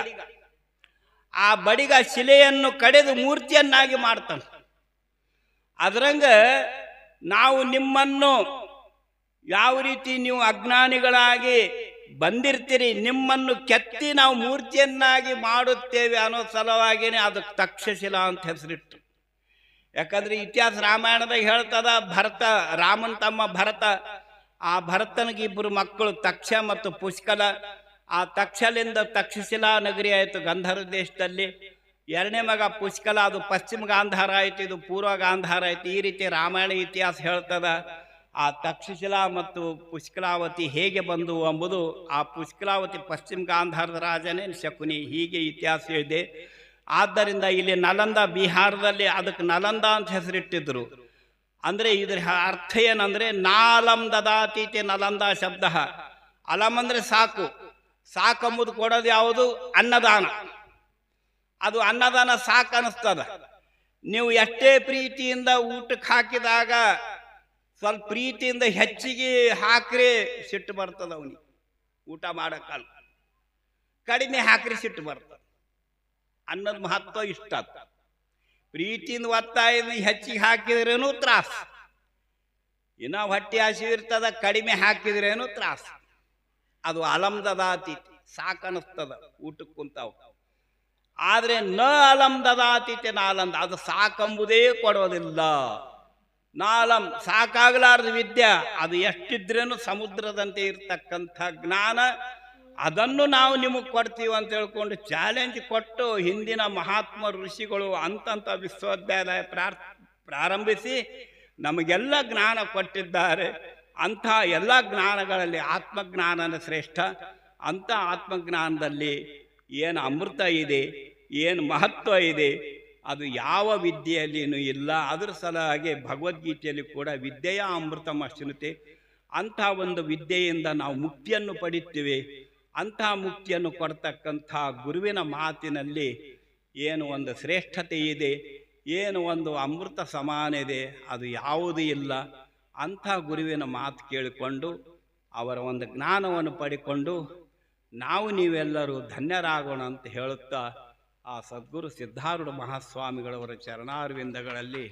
ಆ ಬಡಿಗ ಶಿಲೆಯನ್ನು ಕಡೆದು ಮೂರ್ತಿಯನ್ನಾಗಿ ಮಾಡ್ತಾನೆ. ಅದರಂಗ ನಾವು ನಿಮ್ಮನ್ನು ಯಾವ ರೀತಿ ನೀವು ಅಜ್ಞಾನಿಗಳಾಗಿ ಬಂದಿರ್ತೀರಿ, ನಿಮ್ಮನ್ನು ಕೆತ್ತಿ ನಾವು ಮೂರ್ತಿಯನ್ನಾಗಿ ಮಾಡುತ್ತೇವೆ ಅನ್ನೋ ಸಲುವಾಗಿನೇ ಅದು ತಕ್ಷಶಿಲಾ ಅಂತ ಹೆಸರಿಟ್ಟು. ಯಾಕಂದ್ರೆ ಇತಿಹಾಸ ರಾಮಾಯಣದಾಗ ಹೇಳ್ತದ, ಭರತ, ರಾಮನ್ ತಮ್ಮ ಭರತ, ಆ ಭರತನಿಗೆ 2 ಮಕ್ಕಳು ತಕ್ಷ ಮತ್ತು ಪುಷ್ಕಲ. ಆ ತಕ್ಷಲಿಂದ ತಕ್ಷಶಿಲಾ ನಗರಿ ಆಯಿತು ಗಂಧರ್ವ ದೇಶದಲ್ಲಿ. 2ನೇ ಮಗ ಪುಷ್ಕಲ, ಅದು ಪಶ್ಚಿಮ ಗಾಂಧಾರ ಆಯಿತು, ಇದು ಪೂರ್ವ ಗಾಂಧಾರ ಆಯಿತು. ಈ ರೀತಿ ರಾಮಾಯಣ ಇತಿಹಾಸ ಹೇಳ್ತದ. ಆ ತಕ್ಷಶಿಲಾ ಮತ್ತು ಪುಷ್ಕಲಾವತಿ ಹೇಗೆ ಬಂದು ಎಂಬುದು, ಆ ಪುಷ್ಕಲಾವತಿ ಪಶ್ಚಿಮ ಗಾಂಧಾರದ ರಾಜನೇ ಶಕುನಿ, ಹೀಗೆ ಇತಿಹಾಸ ಇದೆ. ಆದ್ದರಿಂದ ಇಲ್ಲಿ ನಲಂದ, ಬಿಹಾರದಲ್ಲಿ ಅದಕ್ಕೆ ನಲಂದ ಅಂತ ಹೆಸರಿಟ್ಟಿದ್ರು. ಅಂದ್ರೆ ಇದ್ರ ಅರ್ಥ ಏನಂದ್ರೆ ನಾಲಂ ದದಾತೀತಿ ನಲಂದ ಶಬ್ದ. ಅಲಂ ಅಂದ್ರೆ ಸಾಕು, ಸಾಕಂಬುದು ಕೊಡೋದು ಯಾವುದು? ಅನ್ನದಾನ. ಅದು ಅನ್ನದಾನ ಸಾಕು ಅನಿಸ್ತದ. ನೀವು ಎಷ್ಟೇ ಪ್ರೀತಿಯಿಂದ ಊಟಕ್ಕೆ ಹಾಕಿದಾಗ ಸ್ವಲ್ಪ ಪ್ರೀತಿಯಿಂದ ಹೆಚ್ಚಿಗೆ ಹಾಕ್ರಿ ಸಿಟ್ಟು ಬರ್ತದ ಅವನಿಗೆ. ಊಟ ಮಾಡಕ್ಕಲ್ಲ, ಕಡಿಮೆ ಹಾಕ್ರಿ ಸಿಟ್ಟು ಬರ್ತದ. ಅನ್ನದ ಮಹತ್ವ ಇಷ್ಟ. ಪ್ರೀತಿಯಿಂದ ಒತ್ತಾಯದಿಂದ ಹೆಚ್ಚಿಗೆ ಹಾಕಿದ್ರೇನು ತ್ರಾಸ, ಇನ್ನ ಹೊಟ್ಟೆ ಹಸಿವು ಇರ್ತದ, ಕಡಿಮೆ ಹಾಕಿದ್ರೇನು ತ್ರಾಸ. ಅದು ಅಲಂದದಾತಿ, ಸಾಕನಿಸ್ತದ ಊಟಕ್ಕೆ ಕುಂತಾವ. ಆದರೆ ನ ಅಲಂ ದದಾತಿತೆ ನಾಲಂದ, ಅದು ಸಾಕಂಬುದೇ ಕೊಡೋದಿಲ್ಲ. ನಾಲಂ ಸಾಕಾಗಲಾರ್ದ ವಿದ್ಯೆ, ಅದು ಎಷ್ಟಿದ್ರೇನು ಸಮುದ್ರದಂತೆ ಇರ್ತಕ್ಕಂಥ ಜ್ಞಾನ, ಅದನ್ನು ನಾವು ನಿಮಗೆ ಕೊಡ್ತೀವಿ ಅಂತ ಹೇಳ್ಕೊಂಡು ಚಾಲೆಂಜ್ ಕೊಟ್ಟು ಹಿಂದಿನ ಮಹಾತ್ಮ ಋಷಿಗಳು ಅಂತಂಥ ವಿಶ್ವವಿದ್ಯಾಲಯ ಪ್ರಾರಂಭಿಸಿ ನಮಗೆಲ್ಲ ಜ್ಞಾನ ಕೊಟ್ಟಿದ್ದಾರೆ. ಅಂಥ ಎಲ್ಲ ಜ್ಞಾನಗಳಲ್ಲಿ ಆತ್ಮಜ್ಞಾನನ ಶ್ರೇಷ್ಠ. ಅಂಥ ಆತ್ಮಜ್ಞಾನದಲ್ಲಿ ಏನು ಅಮೃತ ಇದೆ, ಏನು ಮಹತ್ವ ಇದೆ, ಅದು ಯಾವ ವಿದ್ಯೆಯಲ್ಲಿಯೂ ಇಲ್ಲ. ಅದರ ಸಲುವಾಗಿ ಭಗವದ್ಗೀತೆಯಲ್ಲಿ ಕೂಡ ವಿದ್ಯೆಯ ಅಮೃತಮಶ್ನುತೆ, ಅಂಥ ಒಂದು ವಿದ್ಯೆಯಿಂದ ನಾವು ಮುಕ್ತಿಯನ್ನು ಪಡಿತೀವಿ. ಅಂಥ ಮುಕ್ತಿಯನ್ನು ಕೊಡ್ತಕ್ಕಂಥ ಗುರುವಿನ ಮಾತಿನಲ್ಲಿ ಏನು ಒಂದು ಶ್ರೇಷ್ಠತೆ ಇದೆ, ಏನು ಒಂದು ಅಮೃತ ಸಮಾನ ಇದೆ, ಅದು ಯಾವುದೂ ಇಲ್ಲ. ಅಂಥ ಗುರುವಿನ ಮಾತು ಕೇಳಿಕೊಂಡು ಅವರ ಒಂದು ಜ್ಞಾನವನ್ನು ಪಡಿಕೊಂಡು ನಾವು ನೀವೆಲ್ಲರೂ ಧನ್ಯರಾಗೋಣ ಅಂತ ಹೇಳುತ್ತಾ ಆ ಸದ್ಗುರು ಸಿದ್ಧಾರೂಢ ಮಹಾಸ್ವಾಮಿಗಳವರ ಚರಣಾರವಿಂದಗಳಲ್ಲಿ